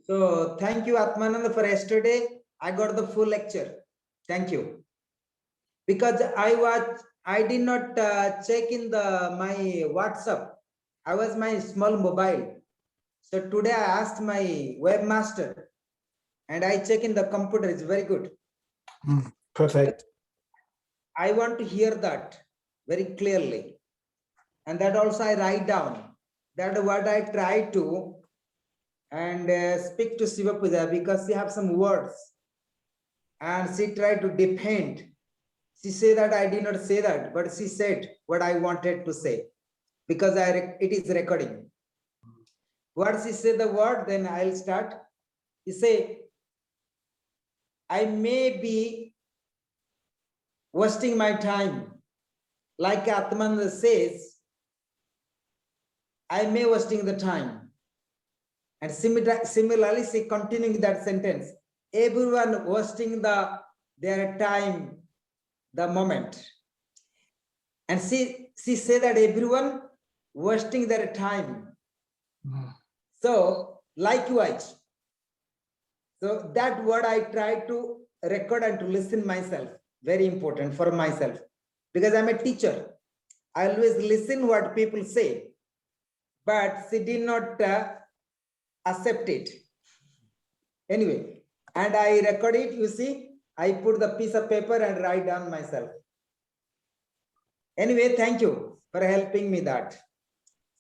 So thank you, Atmananda, for yesterday. I got the full lecture. Thank you. Because I did not check in my WhatsApp. I was my small mobile. So today I asked my webmaster and I check in the computer. It's very good. Perfect. I want to hear that very clearly. And that also I write down. That what I try to and speak to Siva Puja because she have some words and she tried to defend. She said that I did not say that, but she said what I wanted to say because it is recording. What she said the word, then I'll start. He say, I may be wasting my time. Like Atman says, I may wasting the time. And similarly, she continuing that sentence. Everyone wasting their time, the moment. And she said that everyone wasting their time. So likewise, so that word I try to record and to listen myself. Very important for myself because I'm a teacher. I always listen what people say, but she did not accept it. Anyway, and I record it. You see, I put the piece of paper and write down myself. Anyway, thank you for helping me that.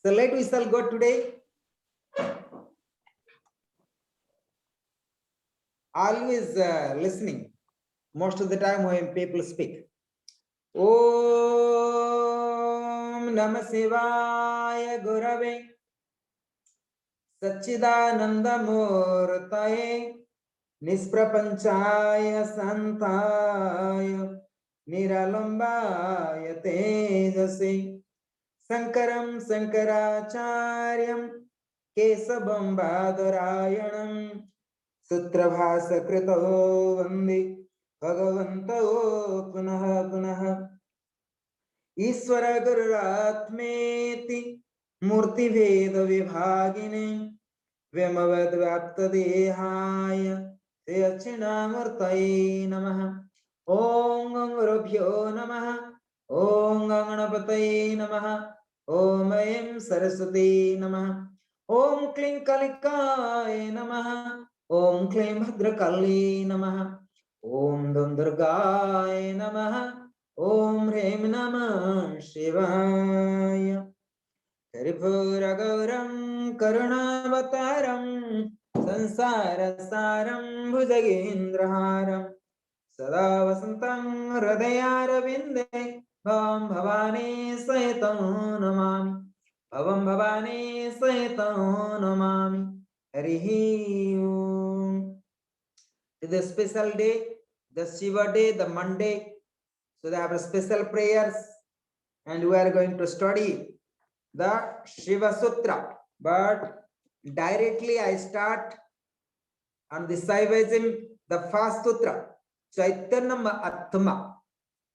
So we shall go today. Always listening. Most of the time when people speak. Om Namah Shivaya Gurave Satchidananda Murtaye Nisprapanchaya Santaya Niralambaya Tejase Sankaram Sankaracharyam Kesabam Badarayanam Sutrabhasa Krito Vande Bhagavanto Punaha Punaha Ishvara Gururatmeti Murti Veda Vibhagine Vyamavad Vyapta Dehaya Seyachina Murtai Namaha Om Gangurabhyo Namaha Om Ganganapatai Namaha Om Aim Saraswati Namaha Om Klim Kalikai Namaha Om Klim Bhadrakali Namaha Om Dandurgai Namaha Om Hrim Namah Shivaya Tripura Gauram Karunavataram Sansara Saram Bhujagendraharam Sada Vasantam Hridayarvinde Bhavam Bhavani Sahitam Namami Bhavam Bhavani Sahitam Namami Harihi Om. It's a special day, the Shiva day, the Monday. So they have a special prayers and we are going to study the Shiva Sutra. But directly I start on the Saivism, the first sutra, Chaitanyam Atma.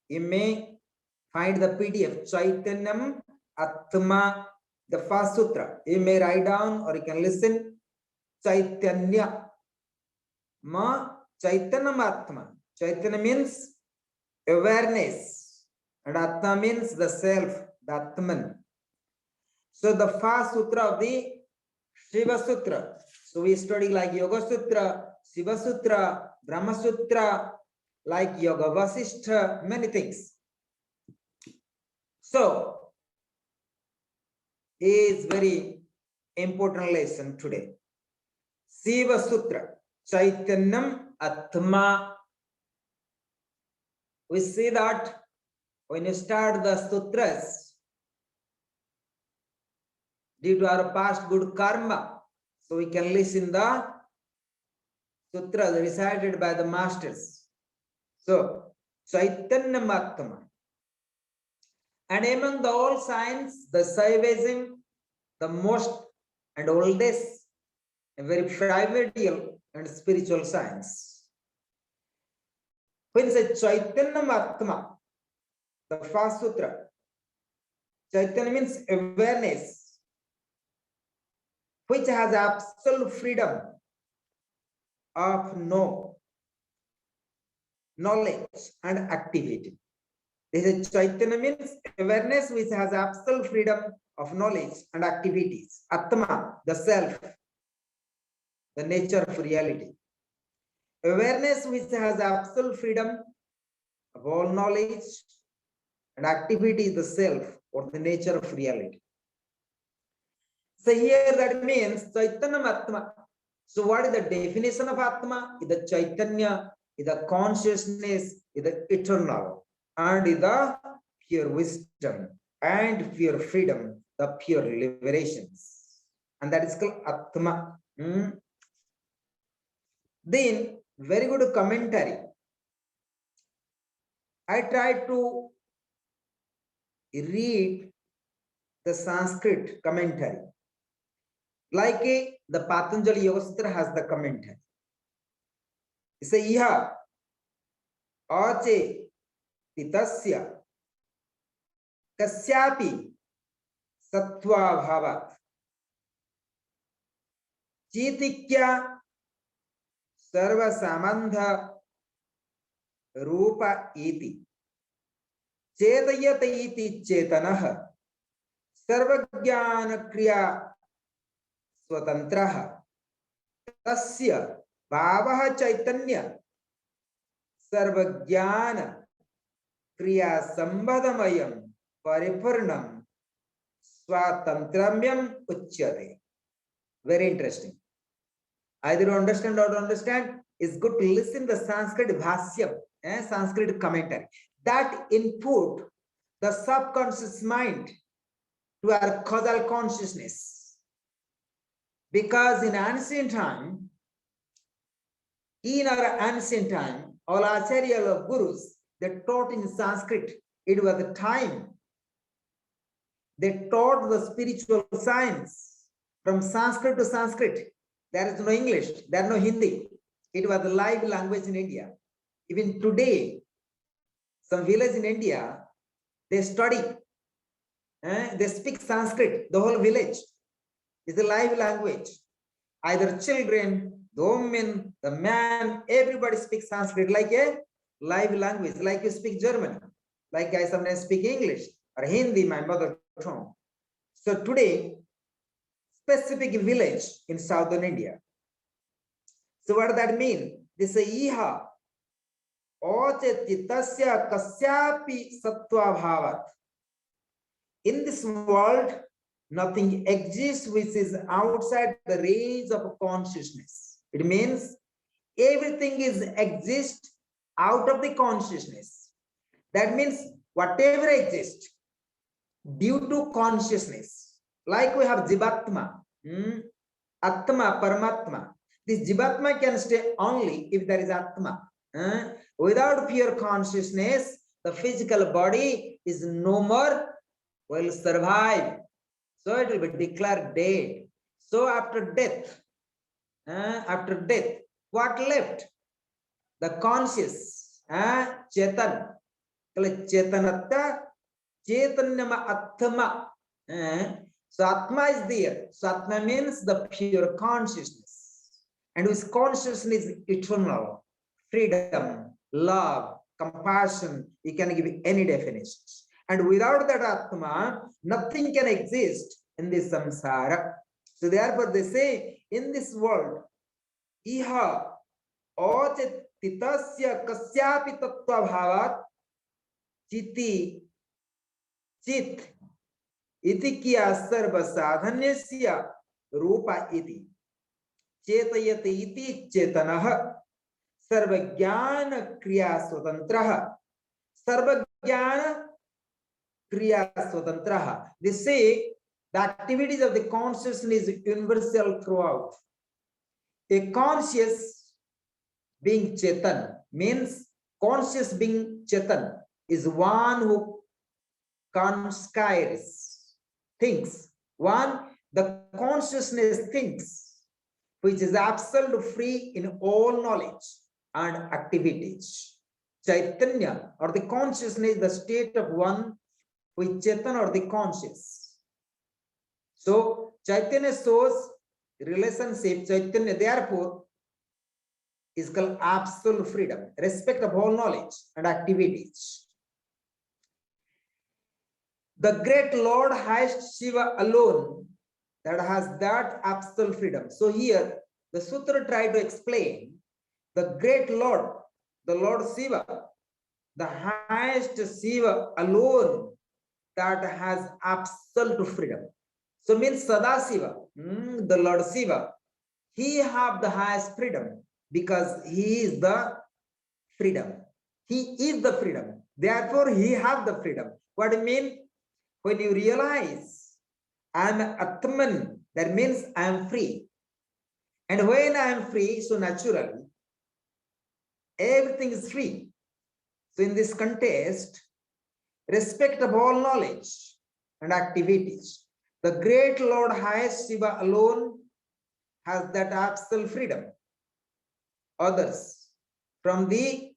You may find the PDF, Chaitanyam Atma, the first sutra. You may write down or you can listen. Chaitanya Ma Chaitanyam Atma. Chaitanya means awareness and Atma means the self, the Atman. So the first sutra of the Shiva Sutra. So we study like Yoga Sutra, Siva Sutra, Brahma Sutra, like Yoga Vasishtha, many things. So is very important lesson today. Siva Sutra, Chaitanyam Atma. We see that when you start the sutras, due to our past good karma, so we can listen the sutras recited by the masters. So, Chaitanyam Atma. And among the all science, the Saivism, the most and oldest, a very primordial and spiritual science. When it says Chaitanyam Atma, the first sutra, Chaitanya means awareness, which has absolute freedom of knowledge and activity. This is Chaitanya means awareness which has absolute freedom of knowledge and activities. Atma, the self, the nature of reality. Awareness which has absolute freedom of all knowledge and activity, the self or the nature of reality. So here that means Chaitanya Atma. So what is the definition of Atma? Is the Chaitanya, is the consciousness, is the eternal, and is the pure wisdom and pure freedom, the pure liberations. And that is called Atma. Then, very good commentary. I tried to read the Sanskrit commentary. Like the Patanjali Yoga Sutra has the commentary. It says, Iha ache titasya kasyapi sattva bhavat chitikya sarva samandha rupa iti chetayata iti chetanah sarvajnana kriya swatantraha tasya bhavah chaitanya sarvajnana kriya sambhadamayam paripurnam swatantramyam uchyate. Very interesting. Either understand or don't understand, it's good to listen the Sanskrit bhasyam, Sanskrit commentary. That input the subconscious mind to our causal consciousness. Because in ancient time, all Acharya of Gurus, they taught in Sanskrit. It was the time they taught the spiritual science from Sanskrit to Sanskrit. There is no English, there is no Hindi. It was the live language in India. Even today, some village in India, they study, they speak Sanskrit, the whole village is the live language. Either children, the women, the man, everybody speaks Sanskrit like a live language, like you speak German, like I sometimes speak English or Hindi, my mother tongue. So today, specific village in southern India. So what does that mean? This is Iha oche chitasya kasyapi sattva bhavat. In this world, nothing exists which is outside the range of consciousness. It means everything exists out of the consciousness. That means whatever exists due to consciousness. Like we have Jivatma, Atma, Paramatma. This Jivatma can stay only if there is Atma. Without pure consciousness, the physical body is no more, will survive. So it will be declared dead. So after death, what left? The conscious, Chetan. Chetanatta, Chetanyama Atma. So Atma is there. So Atma means the pure consciousness. And whose consciousness is eternal, freedom, love, compassion. You can give any definitions. And without that Atma, nothing can exist in this samsara. So therefore they say, in this world, Iha ochet titasya kasyapi tattva bhavat chiti chit iti kya sarva sadhanyasya rupa iti chetayate iti chetanah sarva jnana kriya swatantraha sarva jnana kriya swatantraha. They say the activities of the consciousness is universal throughout. A conscious being Chetan means conscious being Chetan is one who conspires, thinks. One, the consciousness thinks, which is absolutely free in all knowledge and activities. Chaitanya or the consciousness, the state of one with Chetan or the conscious. So Chaitanya shows relationship, Chaitanya, therefore, is called absolute freedom, respect of all knowledge and activities. The great Lord highest Shiva alone that has that absolute freedom. So here the sutra tried to explain the great Lord, the Lord Shiva, the highest Shiva alone that has absolute freedom. So means Sadasiva, the Lord Shiva, he have the highest freedom because he is the freedom. He is the freedom. Therefore, he have the freedom. What do you mean? When you realize I am Atman, that means I am free. And when I am free, so naturally, everything is free. So in this context, respect of all knowledge and activities, the great Lord highest Shiva alone has that absolute freedom. Others, from the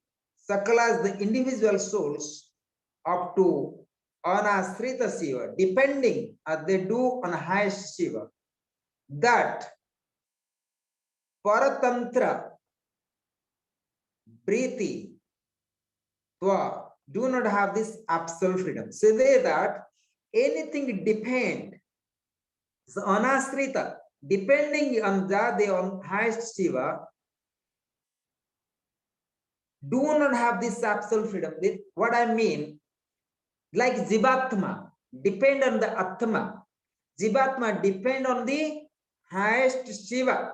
Sakalas, the individual souls, up to Anasrita Shiva, depending as they do on highest Shiva, that Paratantra, Priti, Twa, do not have this absolute freedom. So they that anything depend, so Anasrita, depending on that, they on highest Shiva, do not have this absolute freedom. What I mean, like Jivatma, depend on the Atma. Jivatma depend on the highest Shiva.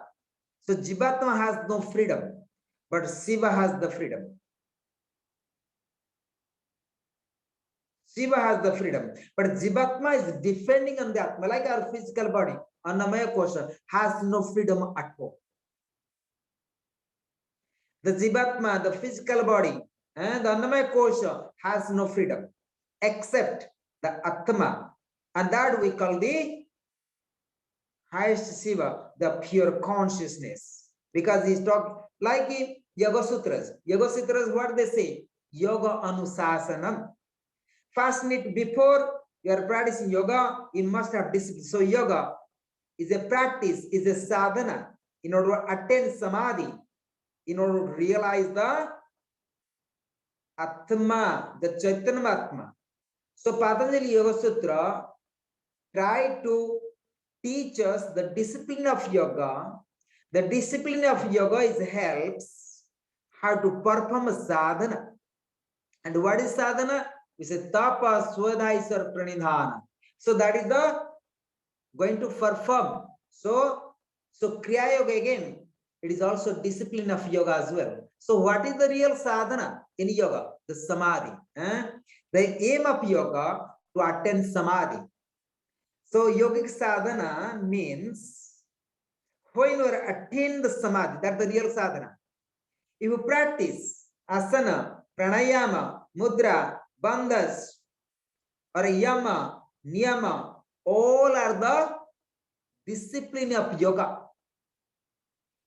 So Jivatma has no freedom, but Shiva has the freedom. Shiva has the freedom, but Jivatma is depending on the Atma, like our physical body. Annamaya Kosha has no freedom at all. The Jivatma, the physical body, and the Annamaya Kosha has no freedom except the Atma, and that we call the highest Shiva, the pure consciousness. Because he's talking like in Yoga Sutras. Yoga Sutras, what they say? Yoga Anusasanam. First, before you are practicing yoga, you must have discipline. So yoga is a practice, is a sadhana in order to attain samadhi, in order to realize the Atma, the Chaitanya Atma. So Patanjali Yoga Sutra tried to teach us the discipline of yoga. The discipline of yoga is helps how to perform a sadhana. And what is sadhana? We say tapa swadhaisar pranidhana. So that is the going to perform. So Kriya Yoga again, it is also discipline of yoga as well. So what is the real sadhana in yoga? The samadhi. The aim of yoga to attain samadhi. So yogic sadhana means when you attain the samadhi, that's the real sadhana. If you practice asana, pranayama, mudra, bandhas, or yama, niyama, all are the discipline of yoga.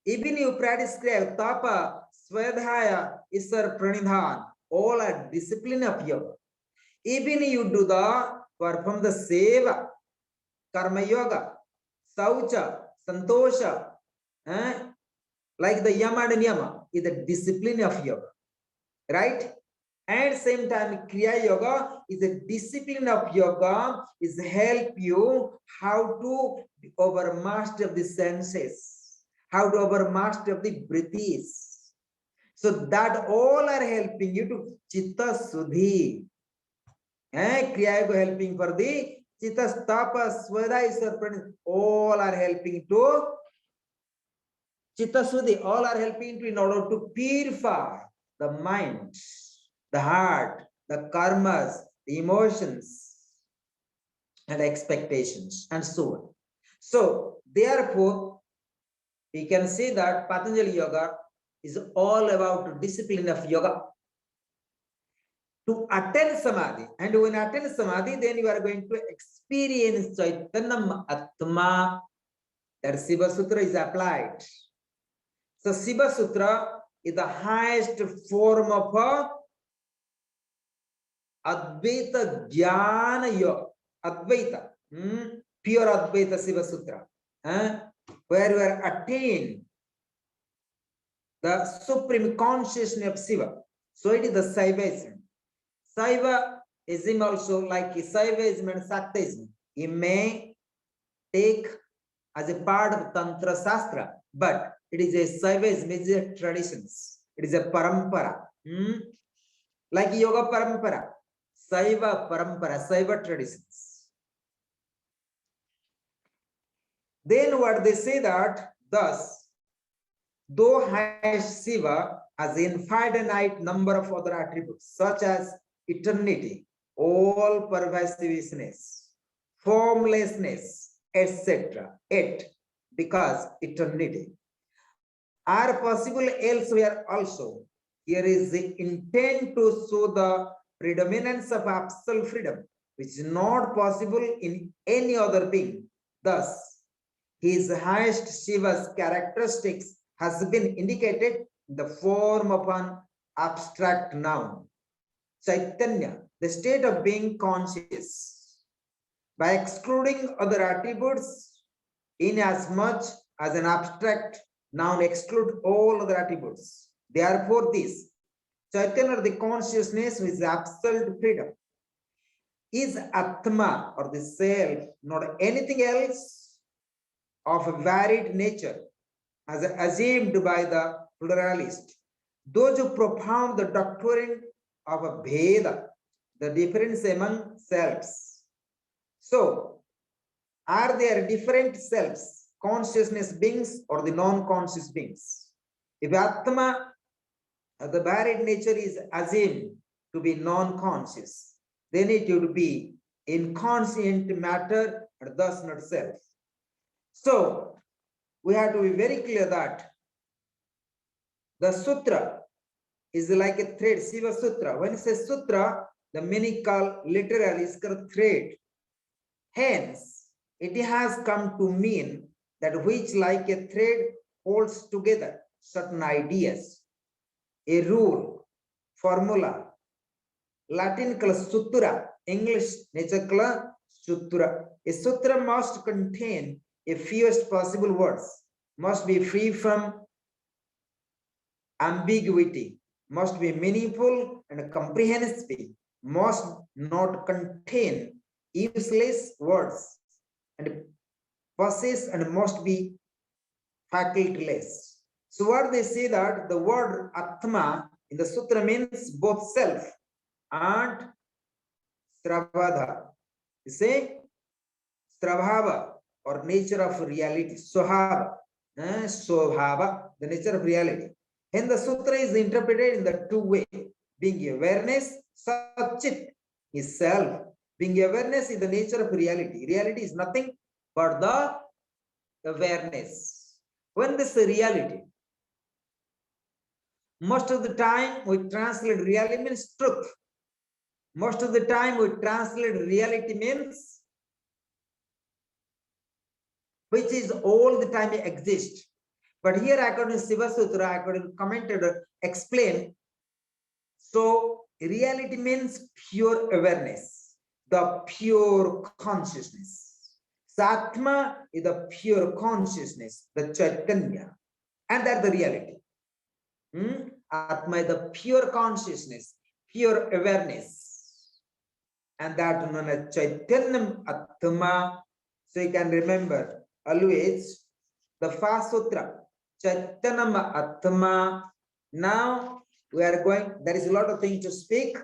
Even you practice kriya, tapa, swadhyaya, isar, pranidhan, all are discipline of yoga. Even you do the perform the seva, karma yoga, saucha, santosha, like the yama and niyama is the discipline of yoga, right? And same time, Kriya Yoga is a discipline of yoga, is help you how to overmaster the senses, how to overmaster the breathes. So that all are helping you to Chitta Suddhi. Kriya Yoga helping for the Chitta Tapa Swadhyaya, all are helping to Chitta Suddhi, all are helping to in order to purify the mind, the heart, the karmas, the emotions, and expectations, and so on. So, therefore, we can say that Patanjali Yoga is all about discipline of yoga. To attain samadhi, and when you attain samadhi, then you are going to experience Chaitanya Atma. That Siva Sutra is applied. So, Siva Sutra is the highest form of Advaita Jnana Yoga. Advaita, pure Advaita Siva Sutra, where you are attain the supreme consciousness of Shiva. So it is the Shaivism. Shaivism also, like Shaivism and Shaktism, it may take as a part of Tantra Shastra, but it is a Shaivism, it is a traditions, it is a parampara. Like yoga parampara, Shaiva parampara, Shaiva traditions. Then what they say that, thus, though highest Shiva has infinite number of other attributes, such as eternity, all pervasiveness, formlessness, etc., yet, because eternity, are possible elsewhere also. Here is the intent to show the predominance of absolute freedom, which is not possible in any other being. Thus, his highest Shiva's characteristics has been indicated in the form of an abstract noun, Chaitanya, the state of being conscious. By excluding other attributes, inasmuch as an abstract noun excludes all other attributes. Therefore, this Chaitanya, the consciousness with absolute freedom, is Atma, or the self, not anything else of a varied nature, as assumed by the pluralist. Those who propound the doctrine of a Bheda, the difference among selves. So, are there different selves, consciousness beings or the non-conscious beings? If Atma, the varied nature, is assumed to be non-conscious, then it would be inconscient matter and thus not self. So, we have to be very clear that the sutra is like a thread, Siva Sutra. When it says sutra, the meaning called literally is called thread. Hence, it has come to mean that which like a thread holds together certain ideas, a rule, formula. Latin called sutra, English nature called sutra. A sutra must contain a fewest possible words, must be free from ambiguity, must be meaningful and comprehensive, must not contain useless words, and possess and must be facultyless. So what they say that the word Atma in the sutra means both self and Stravadha. You say Stravava, or nature of reality, Swabhava, Swabhava, the nature of reality. And the sutra is interpreted in the two ways, being awareness, Satchit is self. Being awareness is the nature of reality. Reality is nothing but the awareness. When this reality, most of the time we translate reality means truth. Most of the time we translate reality means which is all the time exist. But here according to Siva Sutra, according to commentator, explain, so reality means pure awareness, the pure consciousness. Satma is the pure consciousness, the Chaitanya, and that's the reality. Atma is the pure consciousness, pure awareness, and that known as Chaitanyam Atma. So you can remember always the first sutra, Chaitanyam Atma. Now we are going, there is a lot of things to speak,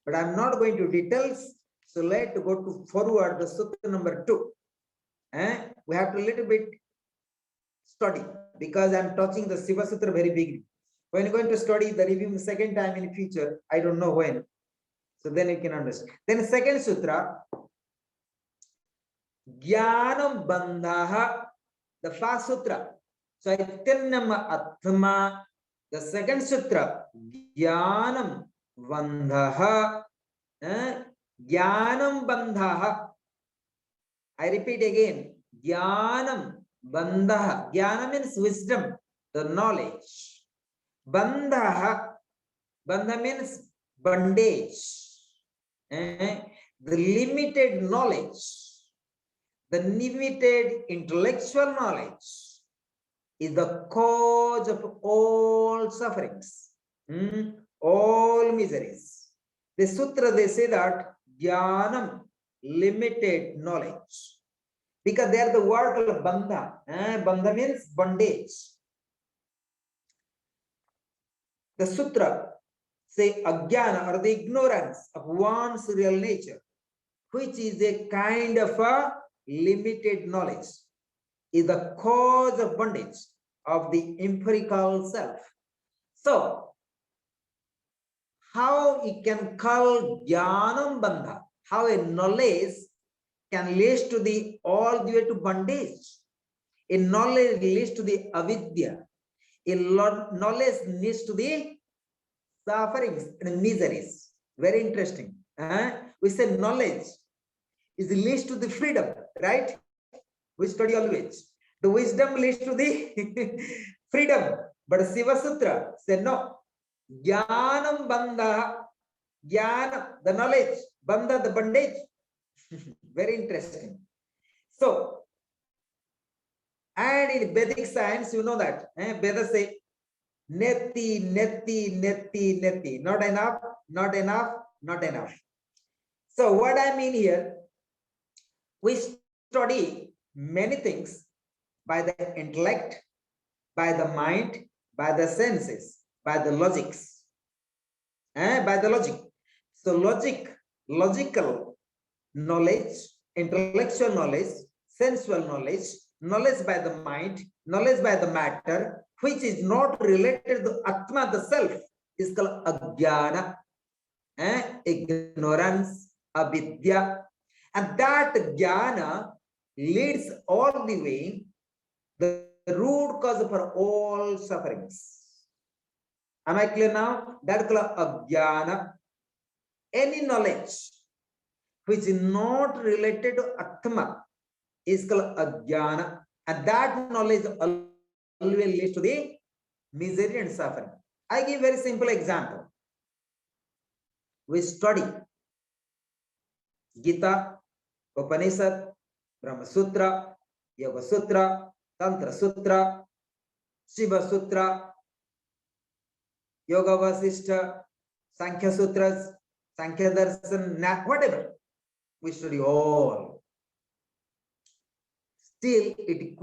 but I'm not going to details. So let's go to forward the sutra number 2. We have to little bit study because I'm touching the Siva Sutra very big. When you're going to study the review the second time in the future, I don't know when. So then you can understand. Then the second sutra, Jnanam Bandhaha, the first sutra, Chaitanyam Atma, the second sutra, Jnanam Bandhaha, Jnanam Bandhaha. I repeat again, Jnanam Bandhaha. Jnana means wisdom, the knowledge. Bandhaha, Bandha means bondage. The limited knowledge, the limited intellectual knowledge, is the cause of all sufferings, all miseries. The sutra, they say that jnanam, limited knowledge, because they are the word called bandha. Bandha means bondage. The sutra say ajnana, or the ignorance of one's real nature, which is a kind of a limited knowledge, is the cause of bondage of the empirical self. So, how it can call jnanam bandha, how a knowledge can lead to the all the way to bondage. A knowledge leads to the avidya. A knowledge leads to the sufferings and miseries. Very interesting. We say knowledge is leads to the freedom, right? We study always. The wisdom leads to the freedom. But Siva Sutra said no. Jnanam bandha, jnana, the knowledge, bandha, the bondage. Very interesting. So, and in Vedic science, you know that. Vedas say, neti, neti, neti, neti. Not enough, not enough, not enough. So, what I mean here, we study many things by the intellect, by the mind, by the senses, by the logics, by the logic. So logical knowledge, intellectual knowledge, sensual knowledge, knowledge by the mind, knowledge by the matter, which is not related to Atma, the self, is called ajnana, ignorance, avidya. And that jnana leads all the way the root cause for all sufferings. Am I clear now? That is called ajnana. Any knowledge which is not related to Atma is called ajnana. And that knowledge always leads to the misery and suffering. I give a very simple example. We study Gita, Upanishad, Brahma Sutra, Yoga Sutra, Tantra Sutra, Shiva Sutra, Yoga Vasishtha, Sankhya Sutras, Sankhya Darshan, whatever. We study all. Still, it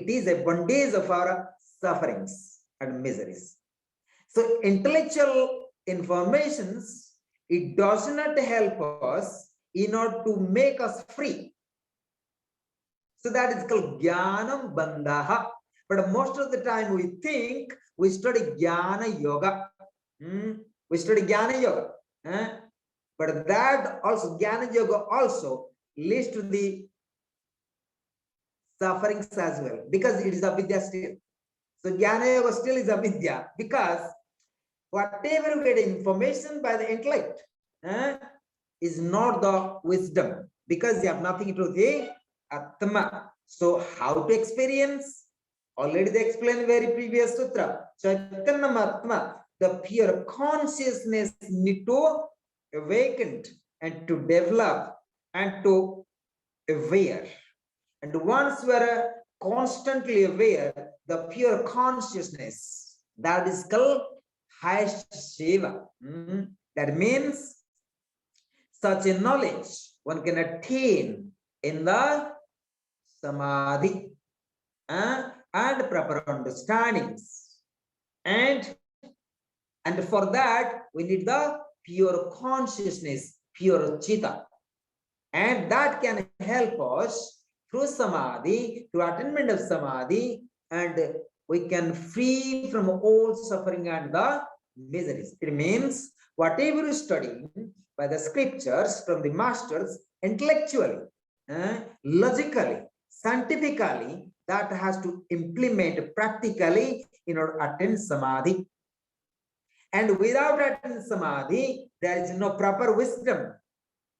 is a bondage of our sufferings and miseries. So, intellectual informations, it does not help us in order to make us free. So that is called jnanam bandhaha. But most of the time we think we study jnana yoga. We study jnana yoga. But that also, jnana yoga also leads to the sufferings as well, because it is avidya still. So jnana yoga still is avidya, because whatever we get information by the intellect is not the wisdom, because you have nothing to do with the Atma. So how to experience? Already they explained very previous sutra. Chaitanya Atma, the pure consciousness need to awaken and to develop and to aware. And once we are constantly aware, the pure consciousness, that is called highest Shiva. That means such a knowledge one can attain in the samadhi and proper understandings. And for that, we need the pure consciousness, pure chitta. And that can help us through samadhi, through attainment of samadhi, and we can free from all suffering and the miseries. It means whatever you study by the scriptures from the masters, intellectually, logically, scientifically, that has to implement practically in order to attain samadhi. And without attaining samadhi, there is no proper wisdom,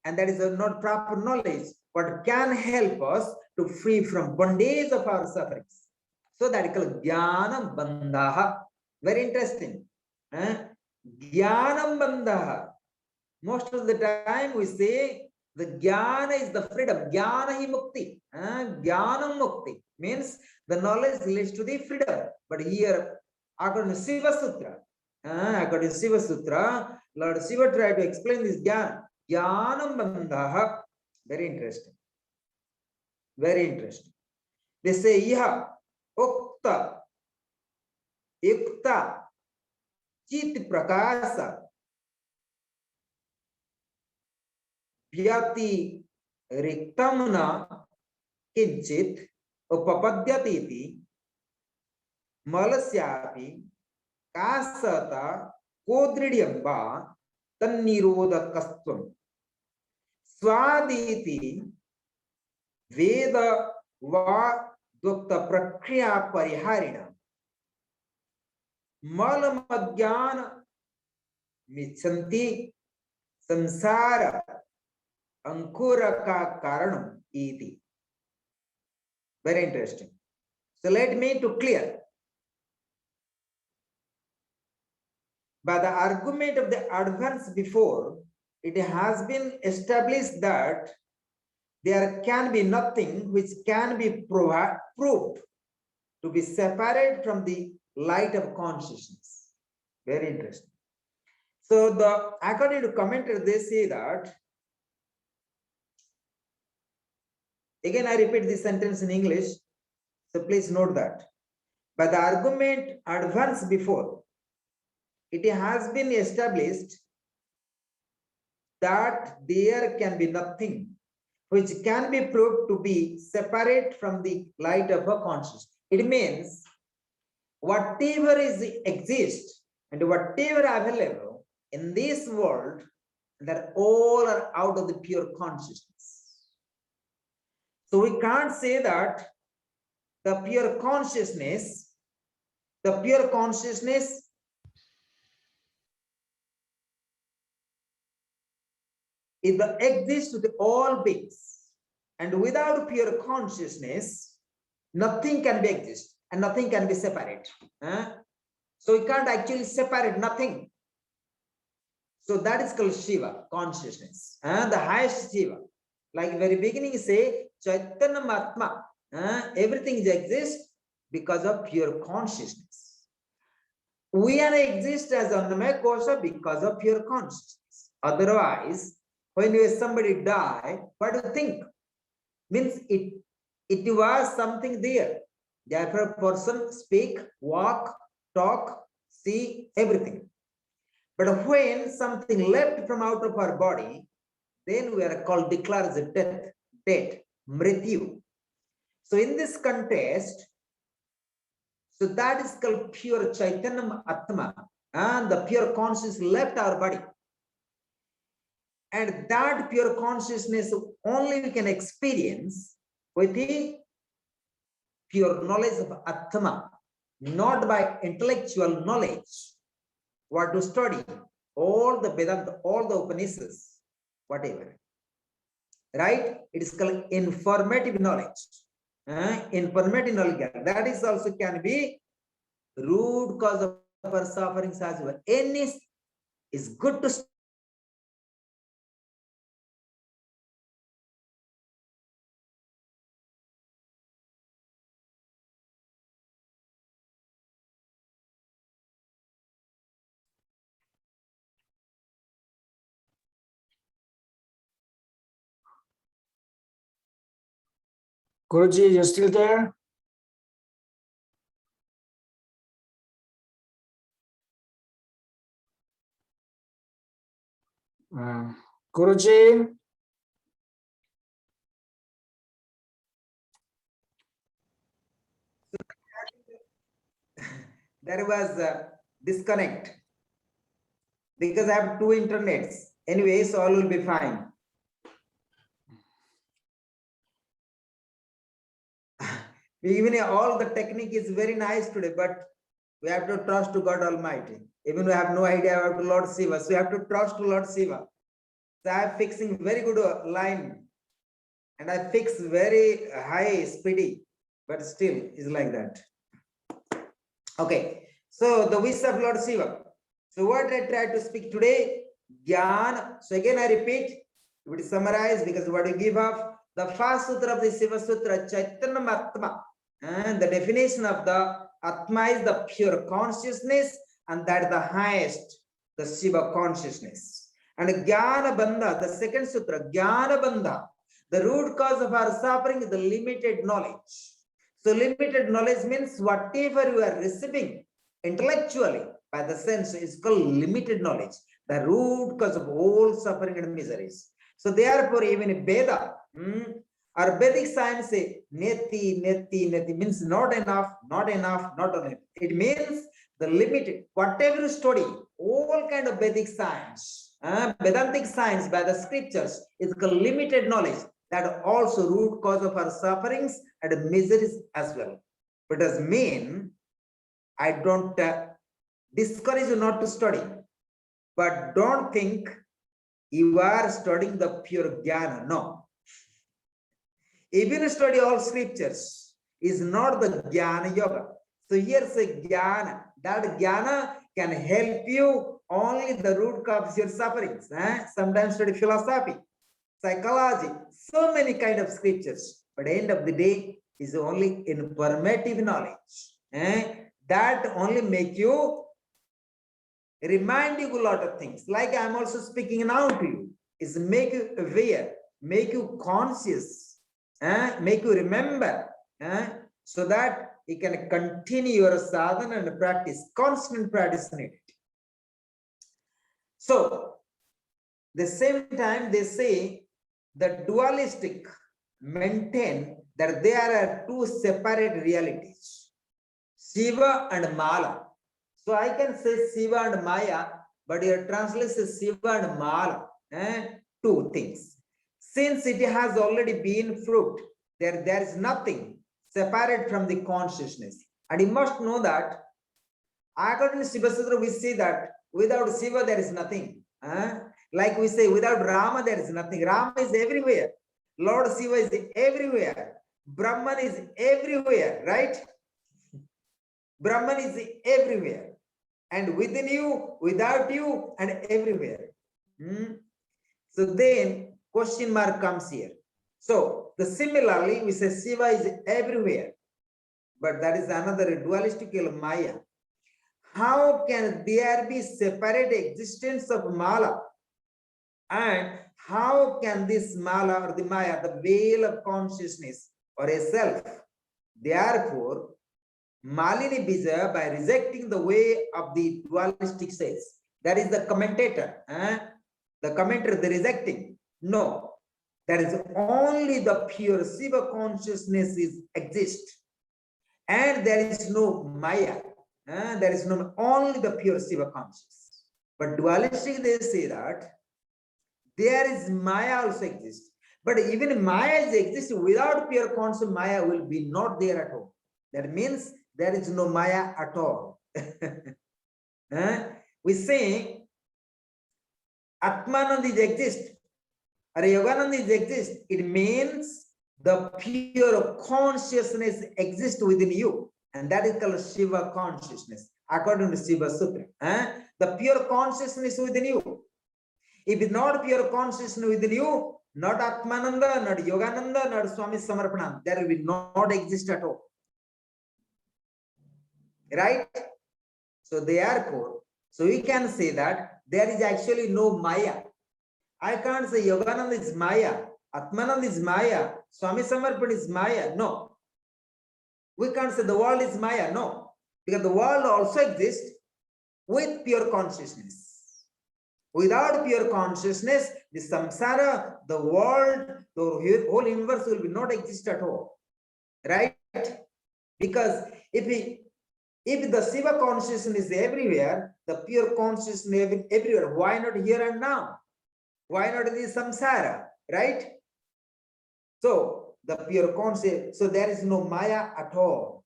and that is not proper knowledge, what can help us to free from bondage of our sufferings. So that is called jnanam bandhaha. Very interesting. Jnanam bandhaha. Most of the time we say The jnana is the freedom. Jnana hi mukti. Jnanam mukti means the knowledge leads to the freedom. But here, according to Siva Sutra, according to Siva Sutra, Lord Shiva tried to explain this jnana. Jnanam bandhaha. Very interesting. Very interesting. They say, Iha, Ukta, Yukta, Chit Prakasa, Vyati Riktamna, Kinchit, Upapadyatiti, Malasyapi, Kasata, Kodridyamba, Tanniroda Kastvam, Swaditi, Veda Va Dukta Prakriya Pariharina, Malamadhyana Michanti Samsara Ankuraka Karanam Iti. Very interesting. So let me to clear. By the argument of the advance before, it has been established that there can be nothing which can be proved to be separate from the light of consciousness. Very interesting. So according to commentary, they say that, again I repeat this sentence in English, so please note that. By the argument advanced before, it has been established that there can be nothing which can be proved to be separate from the light of a consciousness. It means whatever exists and whatever available in this world, that all are out of the pure consciousness. So we can't say that the pure consciousness exists with all beings, and without pure consciousness, nothing can be exist and nothing can be separate. So we can't actually separate nothing. So that is called Shiva, consciousness, the highest Shiva. Like very beginning say, Chaitanya Atma, everything exists because of pure consciousness. We are exist as Annamaya Kosha because of pure consciousness. Otherwise, when somebody die, what do you think? Means it was something there. Therefore, a person speak, walk, talk, see, everything. But when something left from out of our body, then we are called declared as death, mrityu. So in this context, so that is called pure Chaitanya Atma, and the pure consciousness left our body. And that pure consciousness only we can experience with the pure knowledge of Atma, not by intellectual knowledge. What to study, all the Vedanta, all the Upanishads, whatever. Right? It is called informative knowledge. Informative knowledge. That is also can be root cause of our sufferings as well. Any is good to Guruji, you're still there? Guruji? there was a disconnect because I have two internets. Anyways, all will be fine. Even all the technique is very nice today, but we have to trust to God Almighty. Even we have no idea about Lord Shiva, so we have to trust to Lord Shiva. So I am fixing very good line, and I fix very high speedy, but still is like that. Okay, so the wish of Lord Shiva. So what I try to speak today, Jnana. So again I repeat, If it is summarized, because what you give of the first sutra of the Siva Sutra, Chaitanya Atma, and the definition of the Atma is the pure consciousness, and that is the highest, the Shiva consciousness. And Jnana Bandha, the second sutra, Jnana Bandha, the root cause of our suffering is the limited knowledge. So limited knowledge means whatever you are receiving intellectually by the sense is called limited knowledge, the root cause of all suffering and miseries. So therefore, even Veda or Vedic science say neti, neti, neti means not enough, not enough, not enough. It means the limited, whatever you study, all kind of Vedic science, Vedantic science by the scriptures is called limited knowledge. That also root cause of our sufferings and miseries as well. But as men, I don't discourage you not to study, but don't think you are studying the pure jnana. No. Even study all scriptures is not the jnana yoga. So here's a jnana. That jnana can help you only the root cause of your sufferings. Sometimes study philosophy, psychology, so many kind of scriptures. But at the end of the day is only informative knowledge. That only make you, remind you a lot of things. Like I'm also speaking now to you, is make you aware, make you conscious, make you remember, so that you can continue your sadhana and practice, constant practice in it. So, the same time they say the dualistic maintain that there are two separate realities, Shiva and Mala. So I can say Shiva and Maya, but your translation is Shiva and Mala. Two things. Since it has already been fruit, there is nothing separate from the consciousness. And you must know that according to Siva Sutra, we see that without Shiva there is nothing. Like we say, without Rama there is nothing. Rama is everywhere. Lord Shiva is everywhere. Brahman is everywhere, right? Brahman is everywhere. And within you, without you, and everywhere. So then question mark comes here. So similarly, we say Shiva is everywhere. But that is another dualistical Maya. How can there be separate existence of Mala? And how can this Mala or the Maya, the veil of consciousness or a self, therefore, Malini Bija, by rejecting the way of the dualistic says, that is the commentator, the commentator, the rejecting. No, there is only the pure Siva consciousness is exist, and there is no Maya. There is no only the pure Siva consciousness. But dualistic they say that there is Maya also exists. But even Maya exists without pure conscious, Maya will be not there at all. That means there is no Maya at all. We say Atmanand is exist or Yoganand is exist. It means the pure consciousness exists within you. And that is called Shiva consciousness, according to Siva Sutra. The pure consciousness within you. If it's not pure consciousness within you, not Atmananda, not Yogananda, not Swami Samarpan, there will not exist at all. Right? So therefore, so we can say that there is actually no Maya. I can't say Yogananda is Maya, Atmananda is Maya, Swami Samarpan is Maya. No. We can't say the world is Maya. No. Because the world also exists with pure consciousness. Without pure consciousness, the samsara, the world, the whole universe will be not exist at all. Right? Because if the Shiva consciousness is everywhere, the pure consciousness everywhere, why not here and now? Why not in the samsara? Right? So the pure consciousness, so there is no Maya at all.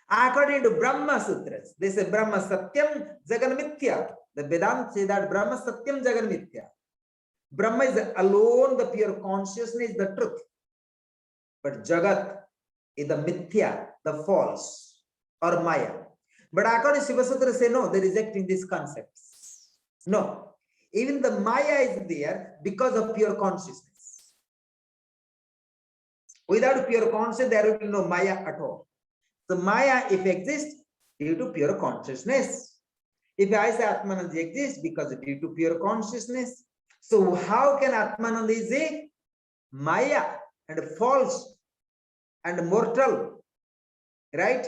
According to Brahma Sutras, they say Brahma Satyam Jagan Mithya. The Vedanta say that Brahma Satyam Jagan Mithya. Brahma is alone, the pure consciousness, the truth. But Jagat is the Mithya, the false, or Maya. But according to Shiva Sutra, say no, they're rejecting these concepts. No. Even the Maya is there because of pure consciousness. Without pure consciousness, there will be no Maya at all. So Maya, if exists, due to pure consciousness. If I say Atmananda exists because due to pure consciousness, so how can Atmananda is a Maya and false and mortal, right?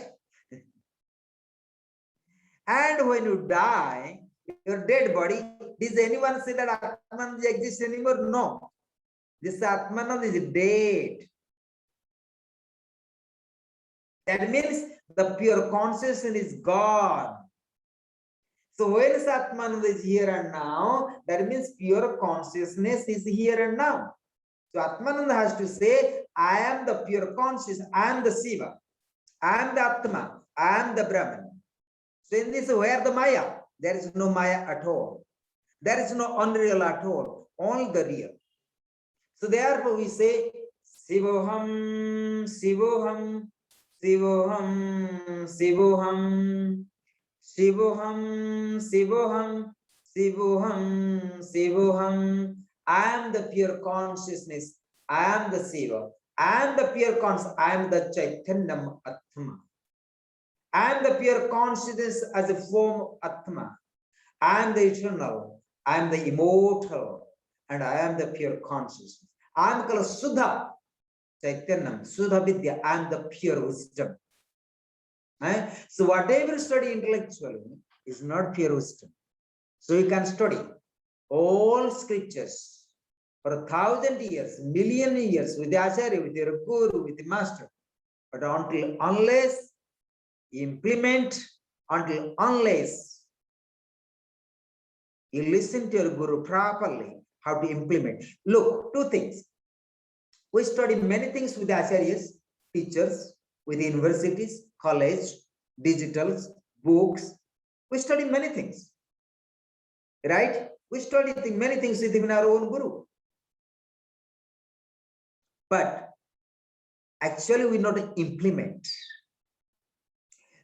And when you die, your dead body, does anyone say that Atmananda exists anymore? No. This Atmananda is dead. That means the pure consciousness is gone. So when Atmananda is here and now, that means pure consciousness is here and now. So Atmananda has to say, I am the pure consciousness, I am the Siva, I am the Atma, I am the Brahman. So in this, where the Maya? There is no Maya at all. There is no unreal at all, only the real. So therefore we say, Sivoham, Sivoham, Sivoham, Sivoham, Sivoham, Sivoham, Sivoham, Sivoham. I am the pure consciousness. I am the Siva. I am the pure consciousness. I am the Chaitanyam Atma. I am the pure consciousness as a form of Atma. I am the eternal. I am the immortal. And I am the pure consciousness. I am called Sudha. Chaitanyam, Sudha Vidya. I am the pure wisdom. So whatever you study intellectually is not pure wisdom. So you can study all scriptures for 1,000 years, million years with the Acharya, with your Guru, with the Master. But unless you implement, unless you listen to your Guru properly, how to implement. Look, two things. We study many things with the Acharyas, teachers, with universities, college, digitals, books. We study many things, right? We study many things with even our own Guru. But actually we not implement.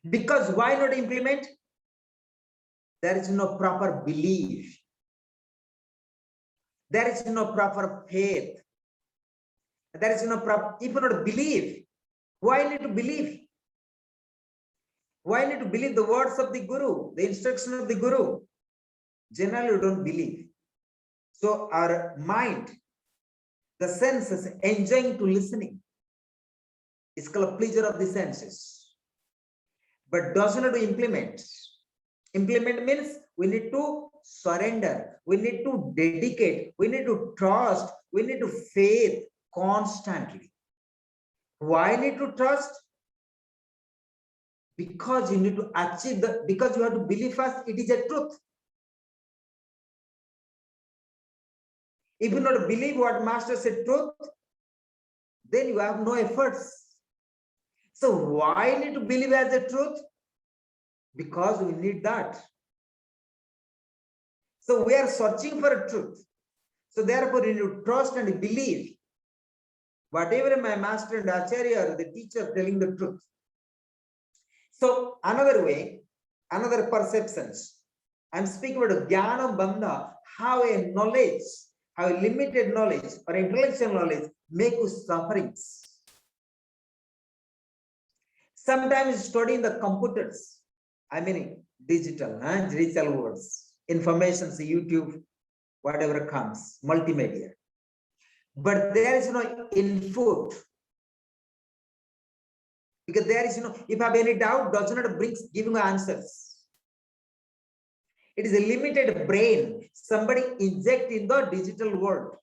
Because why not implement? There is no proper belief. There is no proper faith. There is no proper, if you not believe, why need to believe? Why need to believe the words of the Guru, the instruction of the Guru? Generally, we don't believe. So our mind, the senses, enjoying to listening, is called pleasure of the senses. But does not implement. Implement means we need to surrender, we need to dedicate, we need to trust, we need to faith constantly. Why need to trust? Because you need to achieve because you have to believe first it is a truth. If you not believe what Master said truth, then you have no efforts. So why need to believe as a truth? Because we need that. So we are searching for a truth. So therefore you need to trust and believe. Whatever my Master and Acharya or the teacher telling the truth. So another way, another perceptions. I'm speaking about Jnana Bandha, how a knowledge, how a limited knowledge or intellectual knowledge make you sufferings. Sometimes studying the computers, I mean digital words, informations, YouTube, whatever comes, multimedia. But there is no input. Because there is if I have any doubt, does not give me answers. It is a limited brain. Somebody inject in the digital world.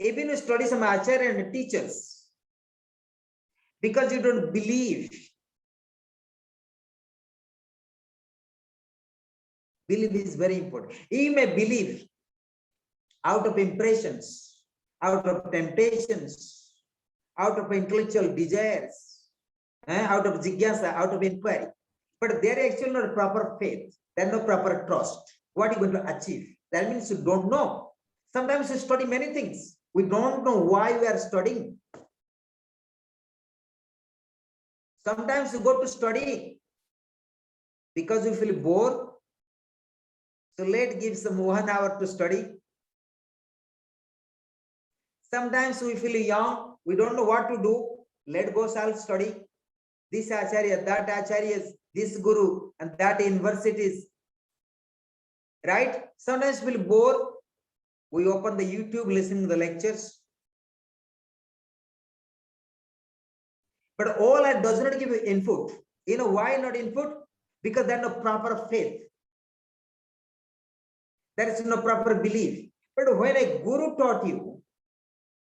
Even you study some acharya and teachers, because you don't believe. Belief is very important. You may believe out of impressions, out of temptations, out of intellectual desires, out of jigyasa, out of inquiry. But there is actually no proper faith. There is no proper trust. What are you going to achieve? That means you don't know. Sometimes you study many things. We don't know why we are studying. Sometimes you go to study because you feel bored. So let's give some 1 hour to study. Sometimes we feel young, we don't know what to do. Let go self-study. This Acharya, that Acharya, this Guru, and that universities. Right? Sometimes we feel bored. We open the YouTube, listen to the lectures. But all that does not give you input. You know why not input? Because there's no proper faith. There is no proper belief. But when a guru taught you,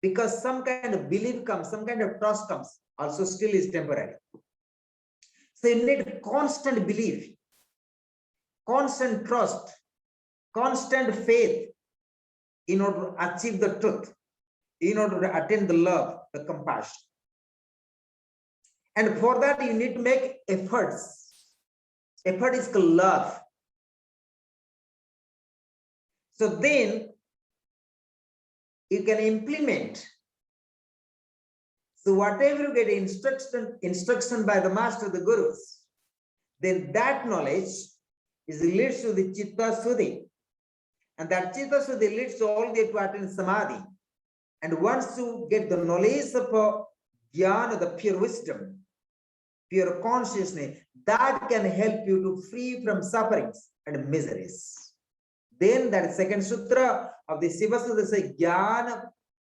because some kind of belief comes, some kind of trust comes, also still is temporary. So you need constant belief, constant trust, constant faith in order to achieve the truth, in order to attain the love, the compassion. And for that, you need to make efforts. Effort is called love. So then you can implement. So whatever you get instruction by the master, the gurus, then that knowledge is leads to the Chitta Suddhi. And that Chitta Suddhi leads to all the way to attain Samadhi. And once you get the knowledge of Jnana, the pure wisdom, pure consciousness, that can help you to free from sufferings and miseries. Then that second sutra of the Siva Sutra says Jnana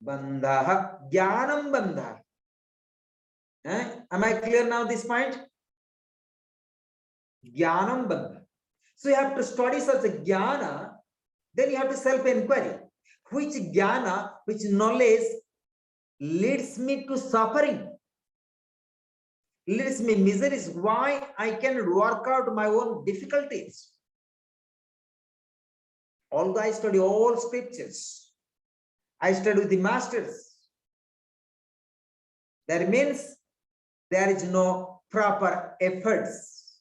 Bandha, Jnanam Bandha. Am I clear now this point? Jnanam Bandha. So you have to study such a Jnana, then you have to self-inquiry. Which Jnana, which knowledge leads me to suffering? Leads me miseries. Why I cannot work out my own difficulties? Although I study all scriptures, I study with the masters. That means there is no proper efforts.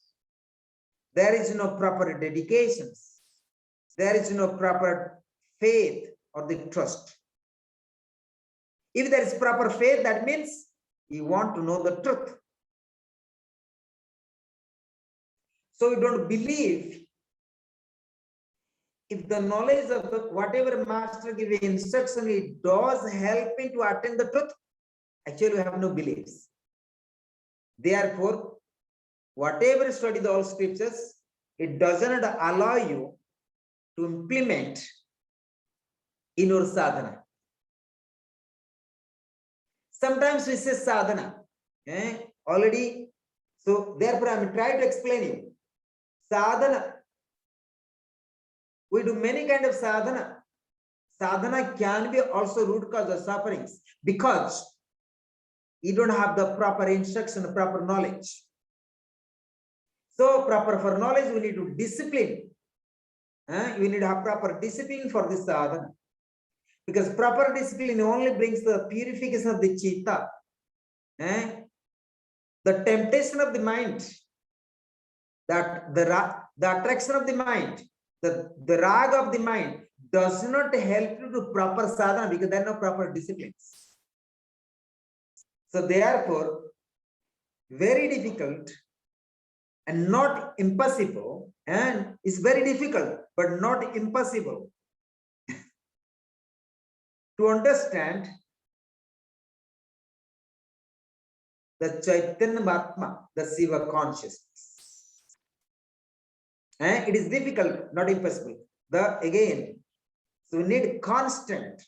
There is no proper dedications. There is no proper faith or the trust. If there is proper faith, that means you want to know the truth. So you don't believe. If the knowledge of the whatever master gives instruction, it does help me to attain the truth, actually you have no beliefs. Therefore, whatever study the all scriptures, it doesn't allow you to implement in your sadhana. Sometimes we say sadhana already. So therefore, I am trying to explain you. Sadhana. We do many kind of sadhana. Sadhana can be also root cause of sufferings because you don't have the proper instruction, proper knowledge. So proper for knowledge, we need to discipline. You need to have proper discipline for this sadhana. Because proper discipline only brings the purification of the chitta. The temptation of the mind, that the attraction of the mind, the rag of the mind does not help you to proper sadhana because there are no proper disciplines. So therefore, very difficult and not impossible, and it's very difficult but not impossible to understand the Chaitanya Atma, the Siva consciousness. It is difficult, not impossible. Again, so we need constant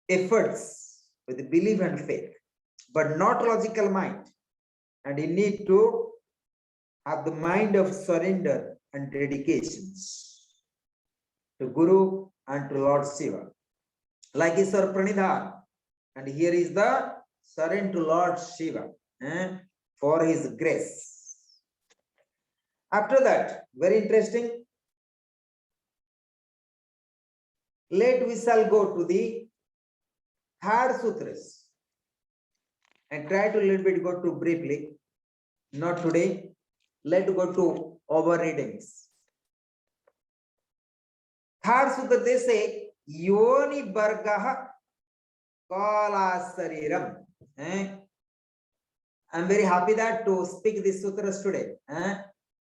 efforts with belief and faith, but not logical mind. And you need to have the mind of surrender and dedications to Guru and to Lord Shiva. Like Iswar Pranidhan. And here is the surrender to Lord Shiva for his grace. After that, very interesting. We shall go to the third sutras and try to a little bit go to briefly. Not today. Let's go to over readings. Third sutra, they say, Yoni Bargaha Kala Sariram. I'm very happy that to speak these sutras today.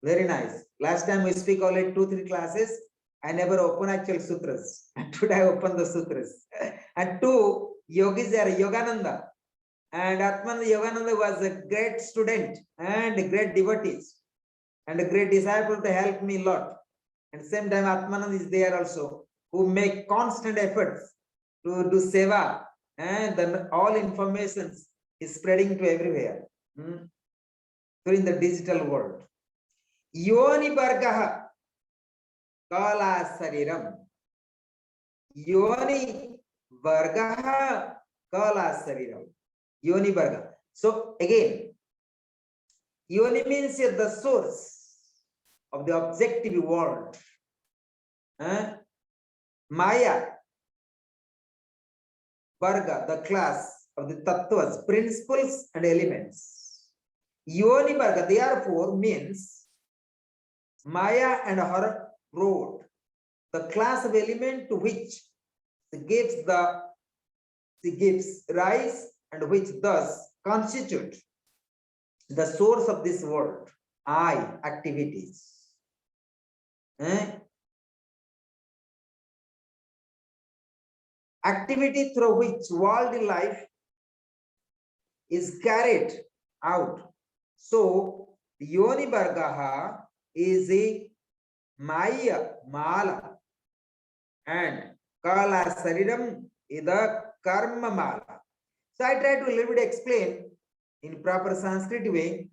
Very nice. Last time we speak only 2-3 classes. I never open actual sutras. And today I open the sutras. And two yogis are Yogananda. And Atman Yogananda was a great student and a great devotee and a great disciple to help me a lot. And same time Atmanand is there also, who make constant efforts to do seva, and then all information is spreading to everywhere. So in the digital world. Yoni Bargaha Kala Sariram. Yoni Bargaha Kala Sariram. Yoni Barga. So again, Yoni means the source of the objective world. Maya, Varga, the class of the tattvas, principles and elements. Yoni Varga, therefore, means Maya and her road, the class of element to which gives rise and which thus constitute the source of this world, I, activities. Activity through which worldly life is carried out. So, Yoni Bargaha is a Maya, Mala, and Kala Sariram is the Karma Mala. So, I try to a little bit explain in proper Sanskrit way.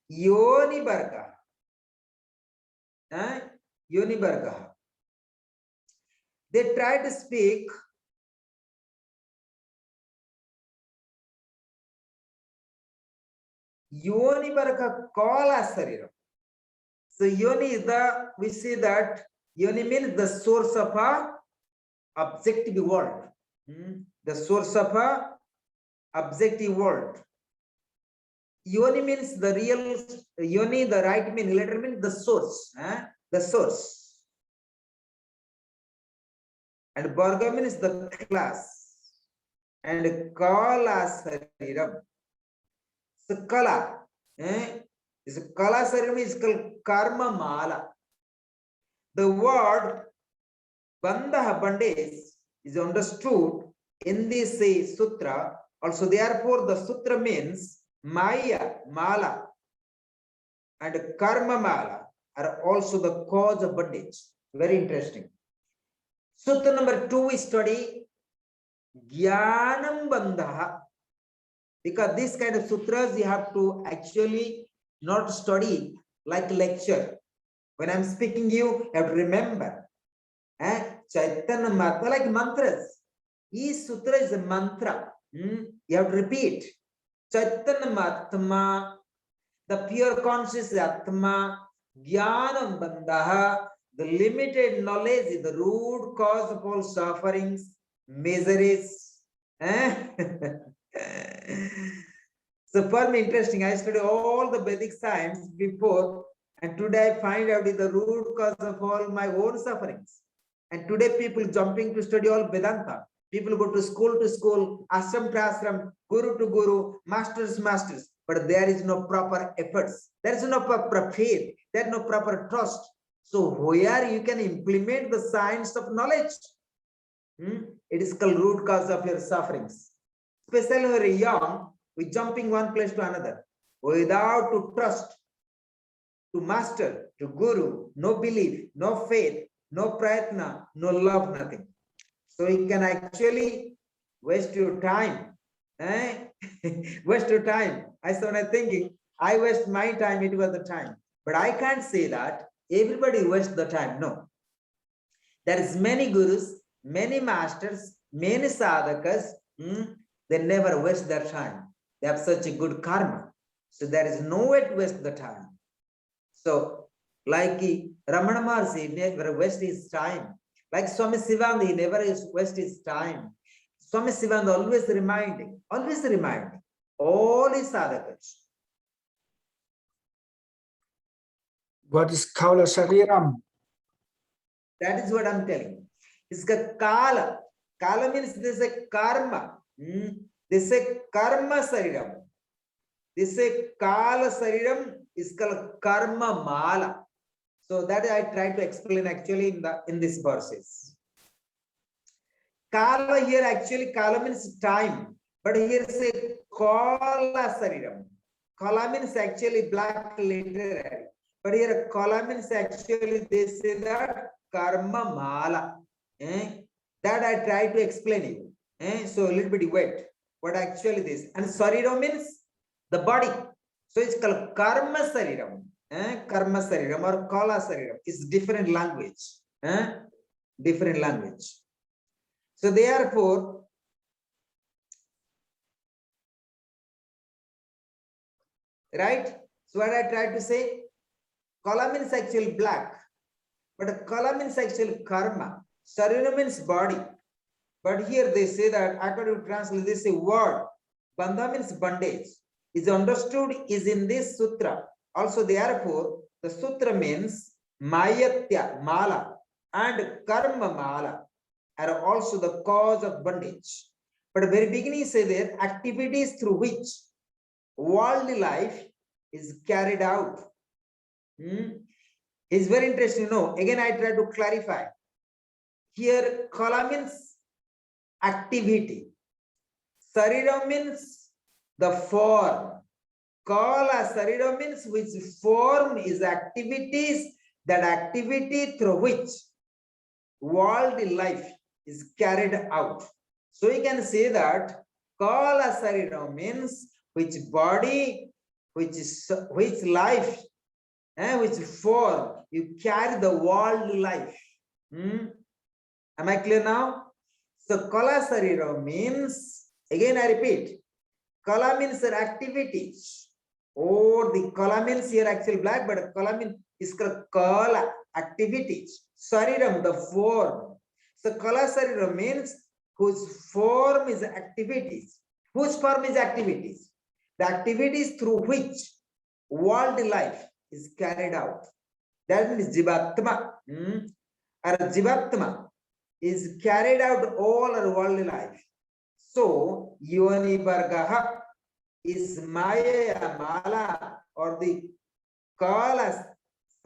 Yoni Bargaha. Yoni Bargaha. They try to speak Yoni Barga Kala Sariram. So Yoni is we see that Yoni means the source of a objective world. The source of a objective world. Yoni means the real, Yoni, the right mean, letter means the source. The source. And Barga means the class. And Kala Sariram. So Kala, is Kala Sariram is called Karma Mala. The word Bandha, bondage, is understood in this sutra. Also, therefore, the sutra means Maya, Mala, and Karma Mala are also the cause of bondage. Very interesting. Sutra number 2 we study Jnanam Bandha. Because this kind of sutras you have to actually not study like lecture. When I'm speaking you have to remember. Chaitanya Matma, like mantras. Each sutra is a mantra. You have to repeat. Chaitanya Matma, the pure conscious Atma, Jnanam Bandha, the limited knowledge is the root cause of all sufferings, miseries. So for me, interesting. I studied all the Vedic science before, and today I find out is the root cause of all my own sufferings. And today people jumping to study all Vedanta. People go to school, ashram to ashram, guru to guru, masters, but there is no proper efforts. There is no proper faith. There is no proper trust. So where you can implement the science of knowledge, it is called root cause of your sufferings. Especially when you're young, we jumping one place to another without to trust, to master, to guru, no belief, no faith, no prayatna, no love, nothing. So you can actually waste your time. Waste your time. I started thinking, I waste my time, it was the time. But I can't say that everybody wastes the time. No. There is many gurus, many masters, many sadhakas, they never waste their time. They have such a good karma. So there is no way to waste the time. So like Ramana Maharshi never waste his time. Like Swami Sivananda, he never waste his time. Swami Sivananda always reminding all his sadhakas. What is Kala Sariram? That is what I'm telling you. It's a Kala. Kala means this is a karma. This is a karma sariram. This is a Kala sariram is called karma mala. So that I try to explain actually in these verses. Kala here actually, kala means time, but here say kala sariram. Kala means actually black literary, but here kala means actually they say that karma mala. That I try to explain you. So a little bit wait. What actually this? And sariram means the body. So it's called karma sariram. Karma sariram or kala sariram is different language. Different language. So therefore, right? So what I tried to say, kala means actually black, but kala means actually karma. Sarira means body. But here they say that according to translation, they say word. Bandha means bondage. Is understood is in this sutra. Also, therefore, the sutra means mayatya, mala, and karma mala are also the cause of bondage. But at the very beginning, say that activities through which worldly life is carried out. It's very interesting. Again, I try to clarify. Here, kala means activity. Sarira means the form. Kala sarira means which form is activities, that activity through which worldly life is carried out. So you can say that kala sarira means which body, which life, which form you carry the world life. Am I clear now? So kala sarira means, again I repeat, kala means activities, or the kala means here actually black, but kala means is called kala, activities. Sariram, the form. So kala sarira means whose form is activities. Whose form is activities? The activities through which world life is carried out. That means jivatma. Or jivatma is carried out all our worldly life. So yoni vargaha is maya mala, or the kala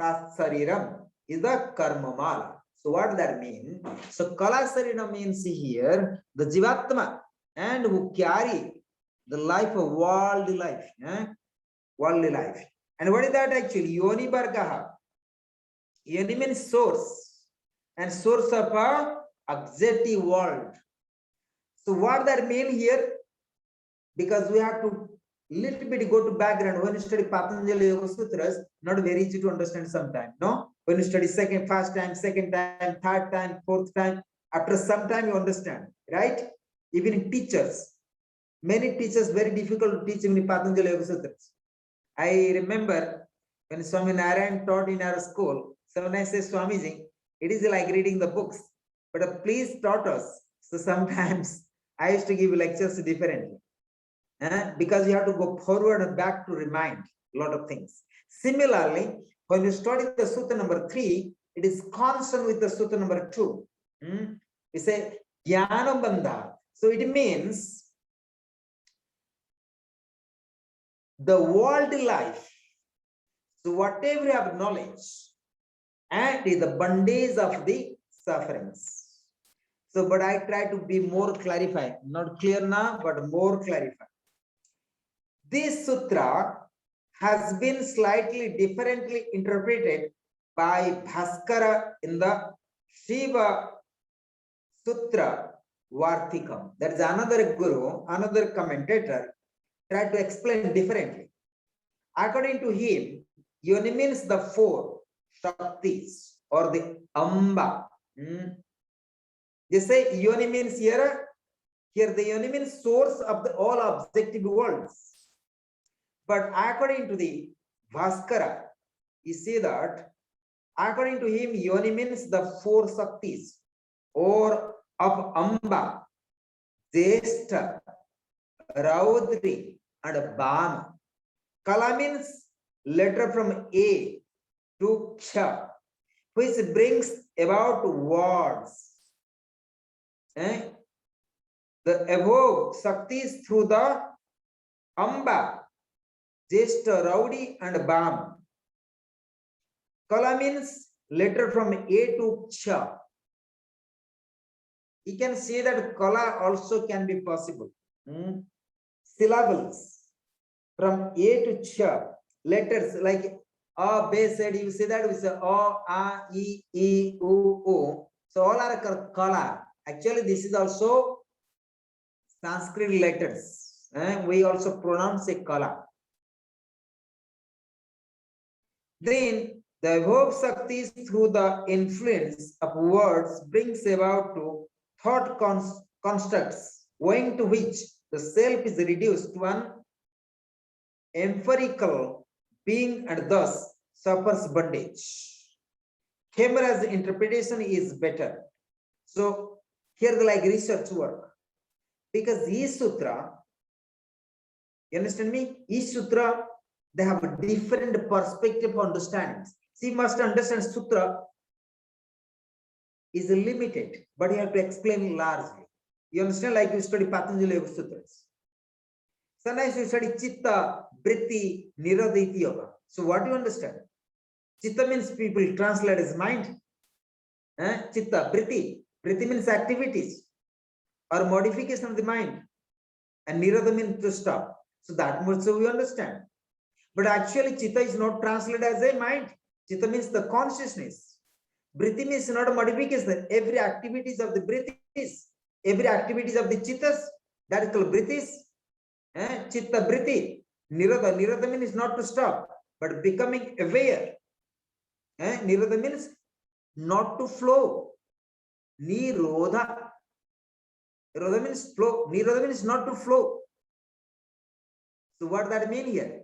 sariram is the karma mala. So what does that mean? So kala sariram means here the jivatma, and who carry the life of worldly life. Worldly life. And what is that actually? Yoni vargaha. Yoni means source, and source of a objective world. So what that mean here? Because we have to little bit go to background. When you study Patanjali Yoga Sutras, not very easy to understand sometimes. No, when you study first time, second time, third time, fourth time, after some time you understand, right? Even in teachers, many teachers very difficult to teach in Patanjali Yoga Sutras. I remember when Swami Narayan taught in our school. So when I say Swamiji, it is like reading the books, but please taught us. So sometimes I used to give lectures differently. Because you have to go forward and back to remind a lot of things. Similarly, when you study the Sutra number 3, it is constant with the Sutra number 2. We say Jnana Bandha. So it means the world life. So whatever you have knowledge, and is the bondage of the sufferings. So, but I try to be more clarified, not clear now, but more clarified. This sutra has been slightly differently interpreted by Bhaskara in the Shiva Sutra Vartikam. That is another guru, another commentator, tried to explain differently. According to him, yoni means the 4 Shaktis or the Amba. They say yoni means here the yoni means source of all objective worlds. But according to the Bhaskara, you see that according to him, yoni means the 4 Shaktis or of Amba, Jeshta, Raudri, and Bama. Kala means letter from A to Ksha, which brings about words. The above Shaktis through the Amba just rowdy and bam. Kala means letter from A to Ch. You can say that kala also can be possible. Syllables from A to Ch. Letters like A, B, said you say that we say O, A, E, E, U, O. So all are kala. Actually, this is also Sanskrit letters. We also pronounce a kala. Then the above Shaktis through the influence of words brings about to thought constructs, owing to which the self is reduced to an empirical being and thus suffers bondage. Camera's interpretation is better. So here the like research work. Because each sutra, you understand me? Each sutra, they have a different perspective of understandings. See, you must understand sutra is limited, but you have to explain largely. You understand, like you study Patanjali Sutras. Sometimes you study Chitta, Vritti, Nirodha Yoga. So what do you understand? Chitta means people translate as mind. Chitta, Vritti. Vritti means activities or modification of the mind. And Nirodha means to stop. So that much so we understand. But actually, Chitta is not translated as a mind. Chitta means the consciousness. Vritti means not a modification. Every activities of the Vrittis, every activities of the Chittas, that is called Vrittis. Chitta Vritti. Nirodha. Nirodha means not to stop, but becoming aware. Nirodha means not to flow. Nirodha. Nirodha means flow. Nirodha means not to flow. So what that mean here?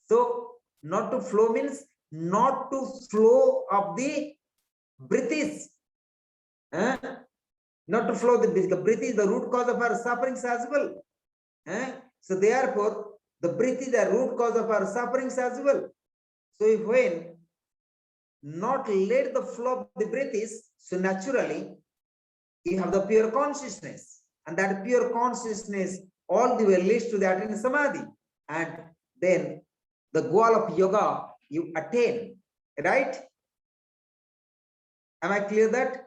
So not to flow means not to flow of the Vrittis. Not to flow the breath is the root cause of our sufferings as well. So therefore, the breath is the root cause of our sufferings as well. So if when not let the flow of the breath is, so naturally you have the pure consciousness, and that pure consciousness all the way leads to the attain samadhi, and then the goal of yoga you attain, right? Am I clear that?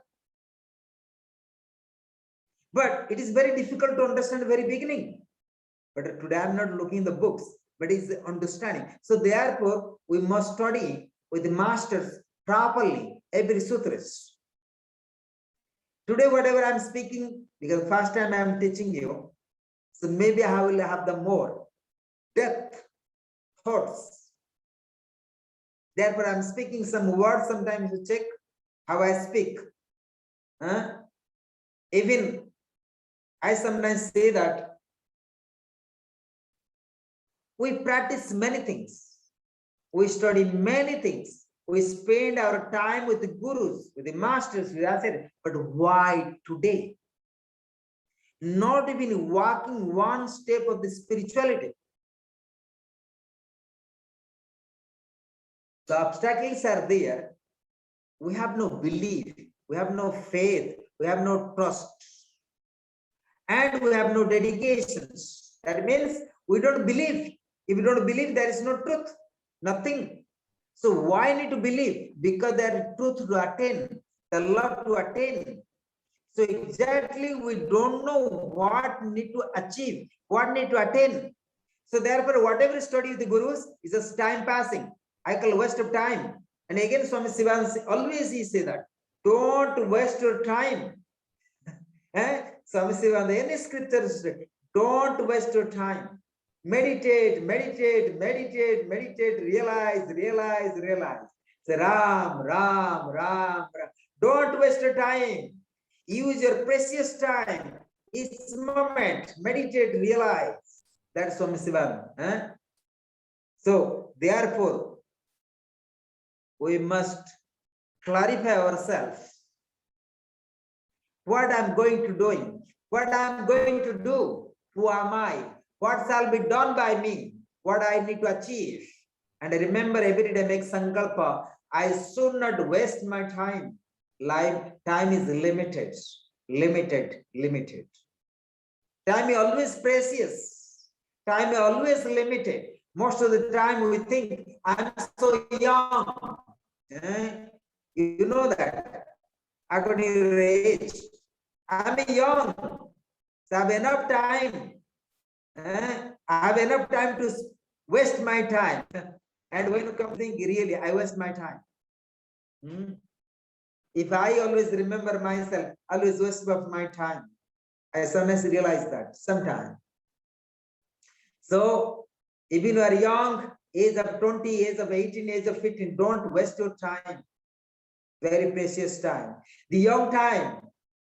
But it is very difficult to understand the very beginning. But today I'm not looking in the books, but it's the understanding. So therefore, we must study with the masters properly every sutras. Today, whatever I'm speaking, because first time I'm teaching you, so maybe I will have the more depth thoughts. Therefore, I'm speaking some words. Sometimes you check how I speak. Even I sometimes say that we practice many things. We study many things. We spend our time with the gurus, with the masters, with us. But why today? Not even walking one step of the spirituality. The obstacles are there. We have no belief. We have no faith. We have no trust. And we have no dedications. That means we don't believe. If you don't believe, there is no truth. Nothing. So why need to believe? Because there is truth to attain, the love to attain. So exactly we don't know what need to achieve, what need to attain. So therefore, whatever study with the gurus is just time passing. I call waste of time. And again, Swami Siva always he say that. Don't waste your time. Swami Siva, any scriptures, don't waste your time. Meditate, meditate, meditate, meditate, realize, realize, realize. Say Ram, Ram, Ram, Ram. Don't waste your time. Use your precious time. Each moment, meditate, realize. That's Swami Siva. So, therefore, we must clarify ourselves. What I'm going to do, what I'm going to do, who am I? What shall be done by me? What I need to achieve? And remember, every day make sankalpa. I should not waste my time. Time is limited, limited, limited. Time is always precious. Time is always limited. Most of the time we think, I'm so young. You know that. According to your age, I'm young. So I have enough time. I have enough time to waste my time. And when you come to think, really, I waste my time. If I always remember myself, I always waste of my time. I sometimes realize that sometimes. So even you are young, age of 20, age of 18, age of 15, don't waste your time. Very precious time. The young time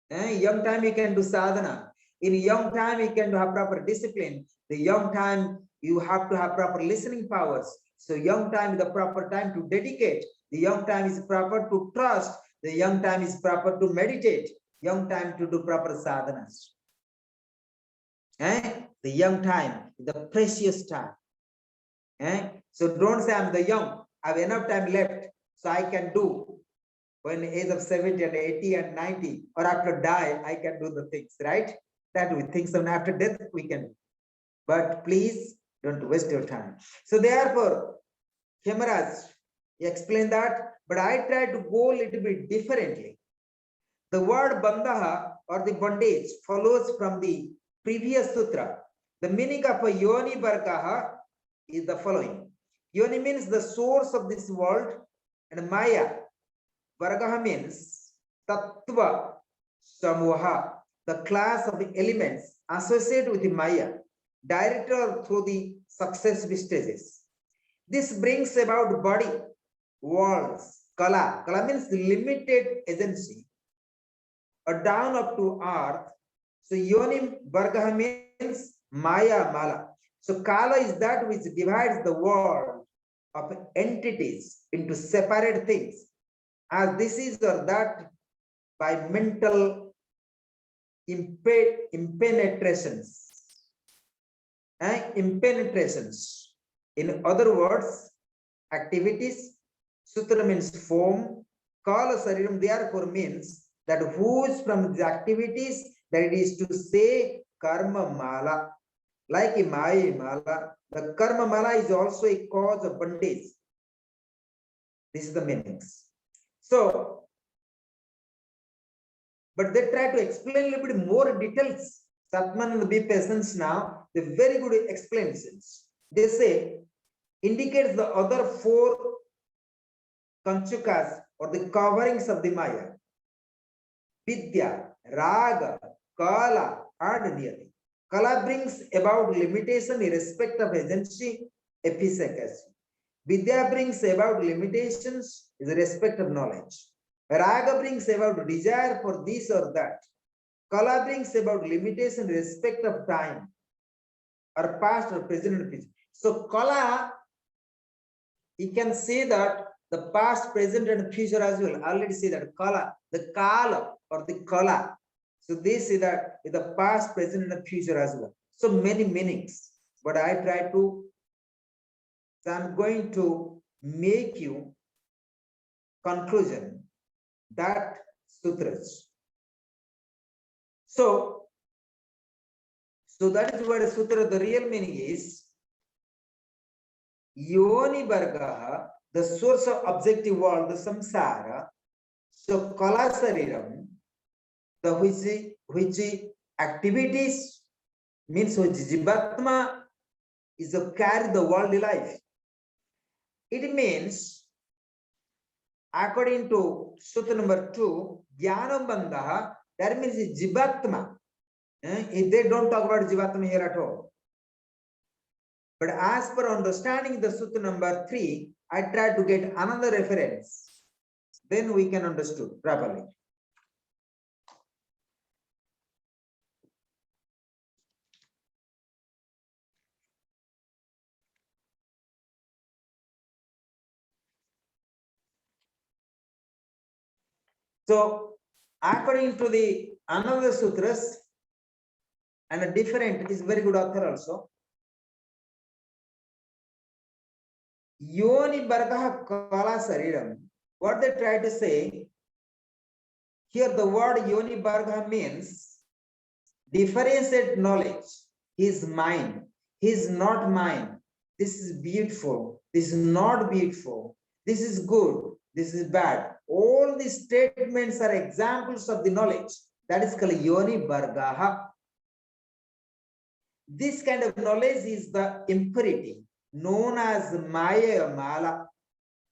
you can do sadhana. In young time, you can have proper discipline. The young time, you have to have proper listening powers. So young time is the proper time to dedicate. The young time is proper to trust. The young time is proper to meditate. Young time to do proper sadhanas. The young time is the precious time. So don't say I'm the young. I have enough time left, so I can do. When age of 70 and 80 and 90, or after die, I can do the things, right? That we think so after death we can do. But please don't waste your time. So therefore, Hemaraj explained that, but I try to go a little bit differently. The word bandaha or the bondage follows from the previous sutra. The meaning of a yoni bargaha is the following. Yoni means the source of this world, and maya. Vargaha means tattva samoha, the class of the elements associated with the maya, directed or through the successive stages. This brings about body, walls, kala. Kala means limited agency, or down up to earth. So yoni vargaha means maya mala. So kala is that which divides the world of entities into separate things, as this is or that, by mental impenetrations. Impenetrations. In other words, activities. Sutra means form. Kala sariram therefore means that whose from the activities, that it is to say karma mala. Like a maya mala, the karma mala is also a cause of bondage. This is the meanings. So, but they try to explain a little bit more details. Atman will be patients now, the very good explanations. They say, indicates the other four kanchukas or the coverings of the Maya. Vidya, Raga, Kala, and Niyati. Kala brings about limitation in respect of agency, efficacy. Vidya brings about limitations in respect of knowledge. Raga brings about desire for this or that. Kala brings about limitation in respect of time, or past or present and future. So Kala, you can say that the past, present, and future as well. I already say that Kala, the Kala or the Kala. So they say that in the past, present, and future as well. So many meanings. But I try to, so I'm going to make you conclusion that sutras. So that is what a sutra, the real meaning is Yoni Bargaha, the source of objective world, the samsara. So Kala Sariram, the which activities means which Jivatma is to carry the worldly life. It means, according to Sutra number 2, Jnana Bandha, that means Jivatma. If they don't talk about Jivatma here at all. But as per understanding the Sutra number 3, I try to get another reference. Then we can understand properly. So, according to the another sutras, and a different is very good author also. Yoni Bargaha Kala Sariram. What they try to say here, the word Yoni Bargaha means differentiate knowledge. His mind, his not mind. this is beautiful, this is not beautiful, this is good, this is bad. All these statements are examples of the knowledge. That is called Yoni Bargaha. This kind of knowledge is the impurity, known as Maya or Mala.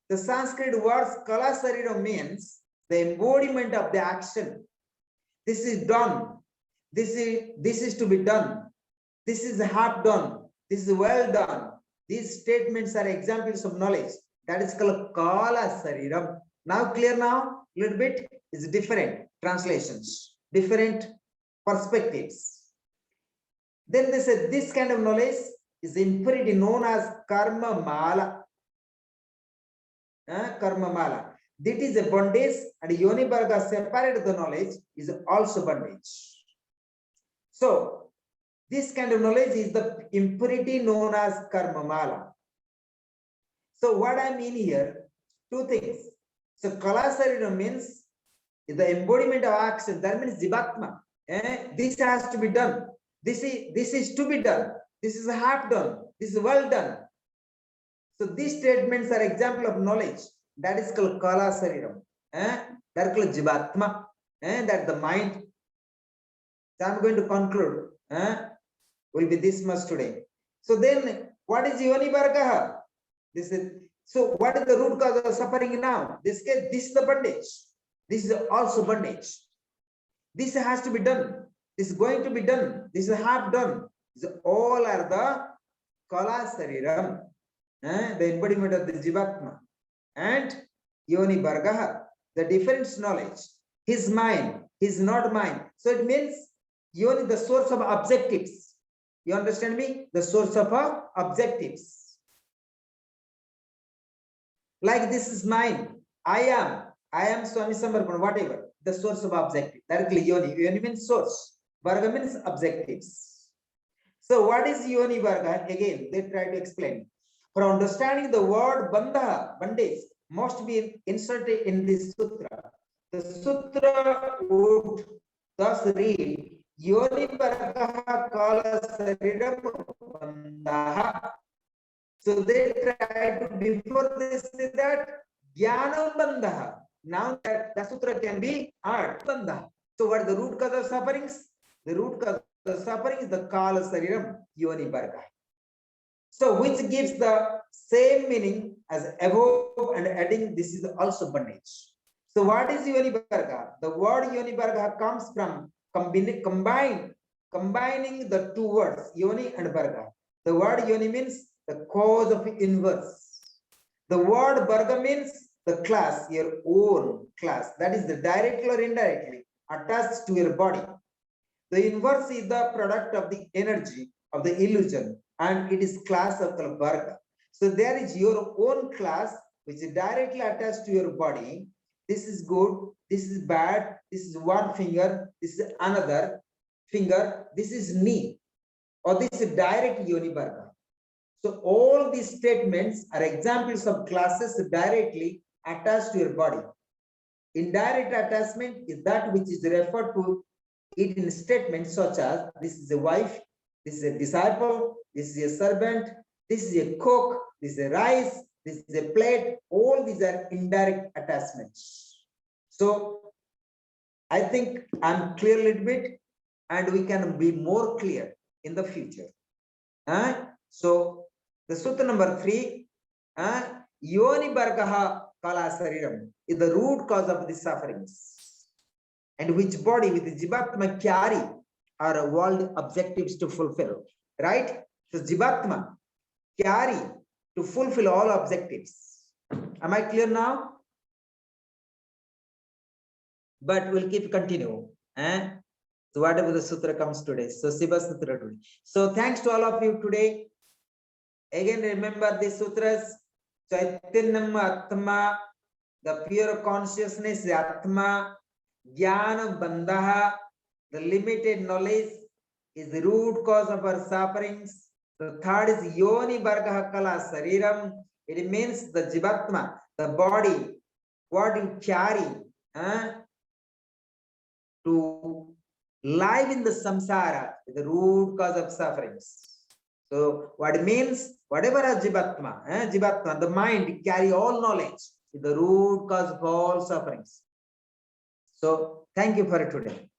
The Sanskrit words Kala Sarira means the embodiment of the action. This is done. This is to be done. This is half done. This is well done. These statements are examples of knowledge. That is called Kala Sariram. Now clear now? Little bit is different translations, different perspectives. Then they said this kind of knowledge is impurity known as Karma Mala. Karma Mala. That is a bondage, and Yoni Varga separated the knowledge is also bondage. So this kind of knowledge is the impurity known as Karma Mala. So what I mean here, two things. So Kala Sarira means the embodiment of action. That means Jivatma. This has to be done. This is to be done. This is half done. This is well done. So these statements are example of knowledge. That is called Kala Sariram. That is called Jivatma. That the mind. So I'm going to conclude. Will be this much today. So then, what is Yoni Vargaha? This is so. What is the root cause of suffering now? This case, this is the bondage. This is also bondage. This has to be done. This is going to be done. This is half done. These all are the Kala Sariram, the embodiment of the Jivatma, and Yoni Vargaha, the different knowledge. His mind, his not mind. So it means Yoni, the source of objectives. You understand me? The source of objectives. Like this is mine. I am Swami Samarpan, whatever. The source of objective. Directly Yoni. Yoni means source. Varga means objectives. So what is Yoni Varga? Again, they try to explain. For understanding the word bandha, bondage, must be inserted in this sutra. The sutra would thus read Yoni Varga Kala Sariram Bandha. So they try to, before they say that Jnana Bandha. Now that the sutra can be art Bandha. So what is the root cause of sufferings? The root cause of suffering is the Kala Sariram Yoni Varga. So which gives the same meaning as above, and adding this is also bondage. So what is Yoni Varga? The word Yoni Varga comes from combining the two words Yoni and Varga. The word Yoni means the cause of inverse. The word Varga means the class, your own class. That is the directly or indirectly attached to your body. The inverse is the product of the energy of the illusion, and it is class of the Varga. So there is your own class which is directly attached to your body. This is good, this is bad, this is one finger, this is another finger, this is knee, or this is direct Yoni Varga. So all these statements are examples of classes directly attached to your body. Indirect attachment is that which is referred to it in statements such as this is a wife, this is a disciple, this is a servant, this is a cook, this is a rice, this is a plate. All these are indirect attachments. So I think I'm clear a little bit, and we can be more clear in the future. So the sutra number 3, Yoni Vargaha Kala Sariram is the root cause of the sufferings, and which body with the Jivatma carry are world objectives to fulfill, right? So Jivatma carry to fulfill all objectives. Am I clear now? But we'll keep continue. So whatever the sutra comes today. So Siva Sutra today. So thanks to all of you today. Again, remember the sutras. Chaitanyam Atma, the pure consciousness is Atma. Jnana Bandha, the limited knowledge, is the root cause of our sufferings. The third is Yoni Varga Kala Sariram. It means the Jivatma, the body, what you carry to live in the samsara, is the root cause of sufferings. So what it means, whatever a Jivatma, the mind carry all knowledge, is the root cause of all sufferings. So thank you for today.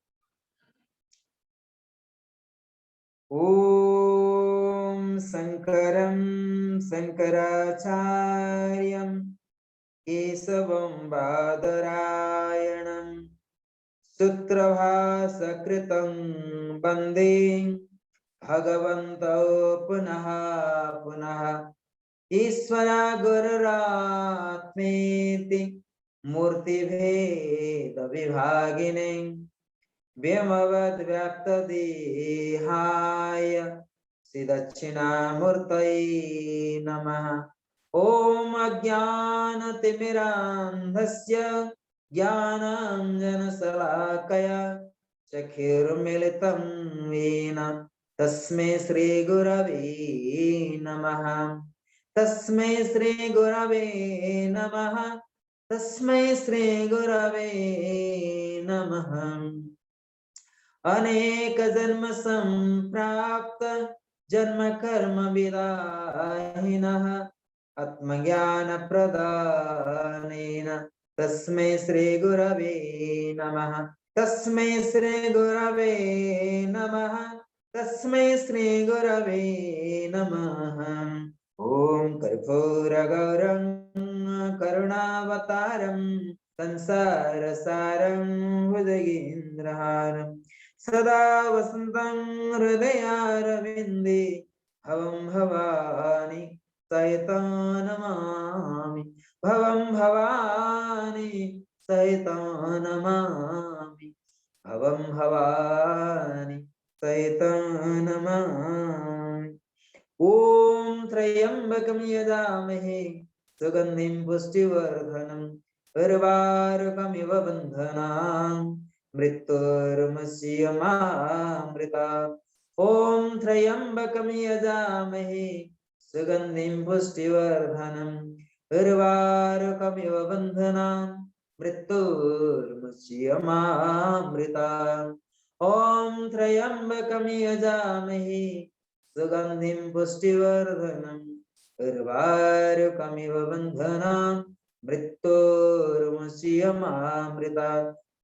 Om Sankaram Sankaracharyam Kesavam Badarayanam Sutrabhasakritam Bande Bhagavanto Punaha Punaha Ishvara Gururatmeti Murti Bheda Vibhagine Vyamavad Vyapta Dehaya Siddhachinamurtai Namaha Om Ajnana Timirandhasya Jnanam Janasalakaya Chakhirmilitam Vena Tasme Sri Gurave Namaha Tasme Sri Gurave Namaha Tasme Sri Gurave Namaha अनेक जन्म संप्राप्त जन्म कर्म विदाहिनः आत्मज्ञान प्रदानेन तस्मै श्री गुरवे नमः तस्मै श्री गुरवे नमः तस्मै श्री गुरवे नमः ओम कर्पूर गौरं करुणावतारं संसार सारं भुजगेन्द्रहारं सदा वसन्तं हृदयारविन्दे भवं भवानी सहितं नमामि भवं भवानी सहितं नमामि भवं भवानी सहितं नमामि ॐ त्र्यम्बकं यजामहे सुगन्धिं पुष्टिवर्धनम् उर्वारुकमिव बन्धनान् मृत्युर्मुक्षीयमामृता ॐ त्र्यम्बकं यजामहे सुगन्धिं पुष्टिवर्धनम् उर्वारुकमिव बन्धनान् मृत्युर्मुक्षीयमामृता ॐ त्र्यम्बकं यजामहे सुगन्धिं पुष्टिवर्धनम् उर्वारुकमिव बन्धनान् मृत्युर्मुक्षीयमामृता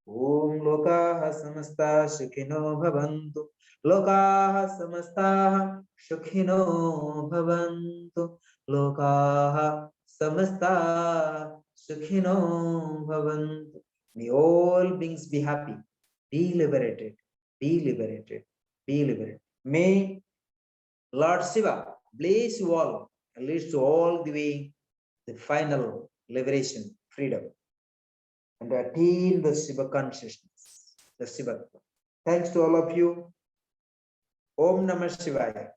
ओम लोकाः समस्ताः सुखिनो भवन्तु लोकाः समस्ताः सुखिनो भवन्तु लोकाः समस्ताः सुखिनो भवन्तु may all beings be happy, be liberated, be liberated, be liberated. May Lord Shiva bless you all and leads to all the way the final liberation, freedom, and attain the Shiva consciousness, the Shiva. Thanks to all of you. Om Namah Shivaya.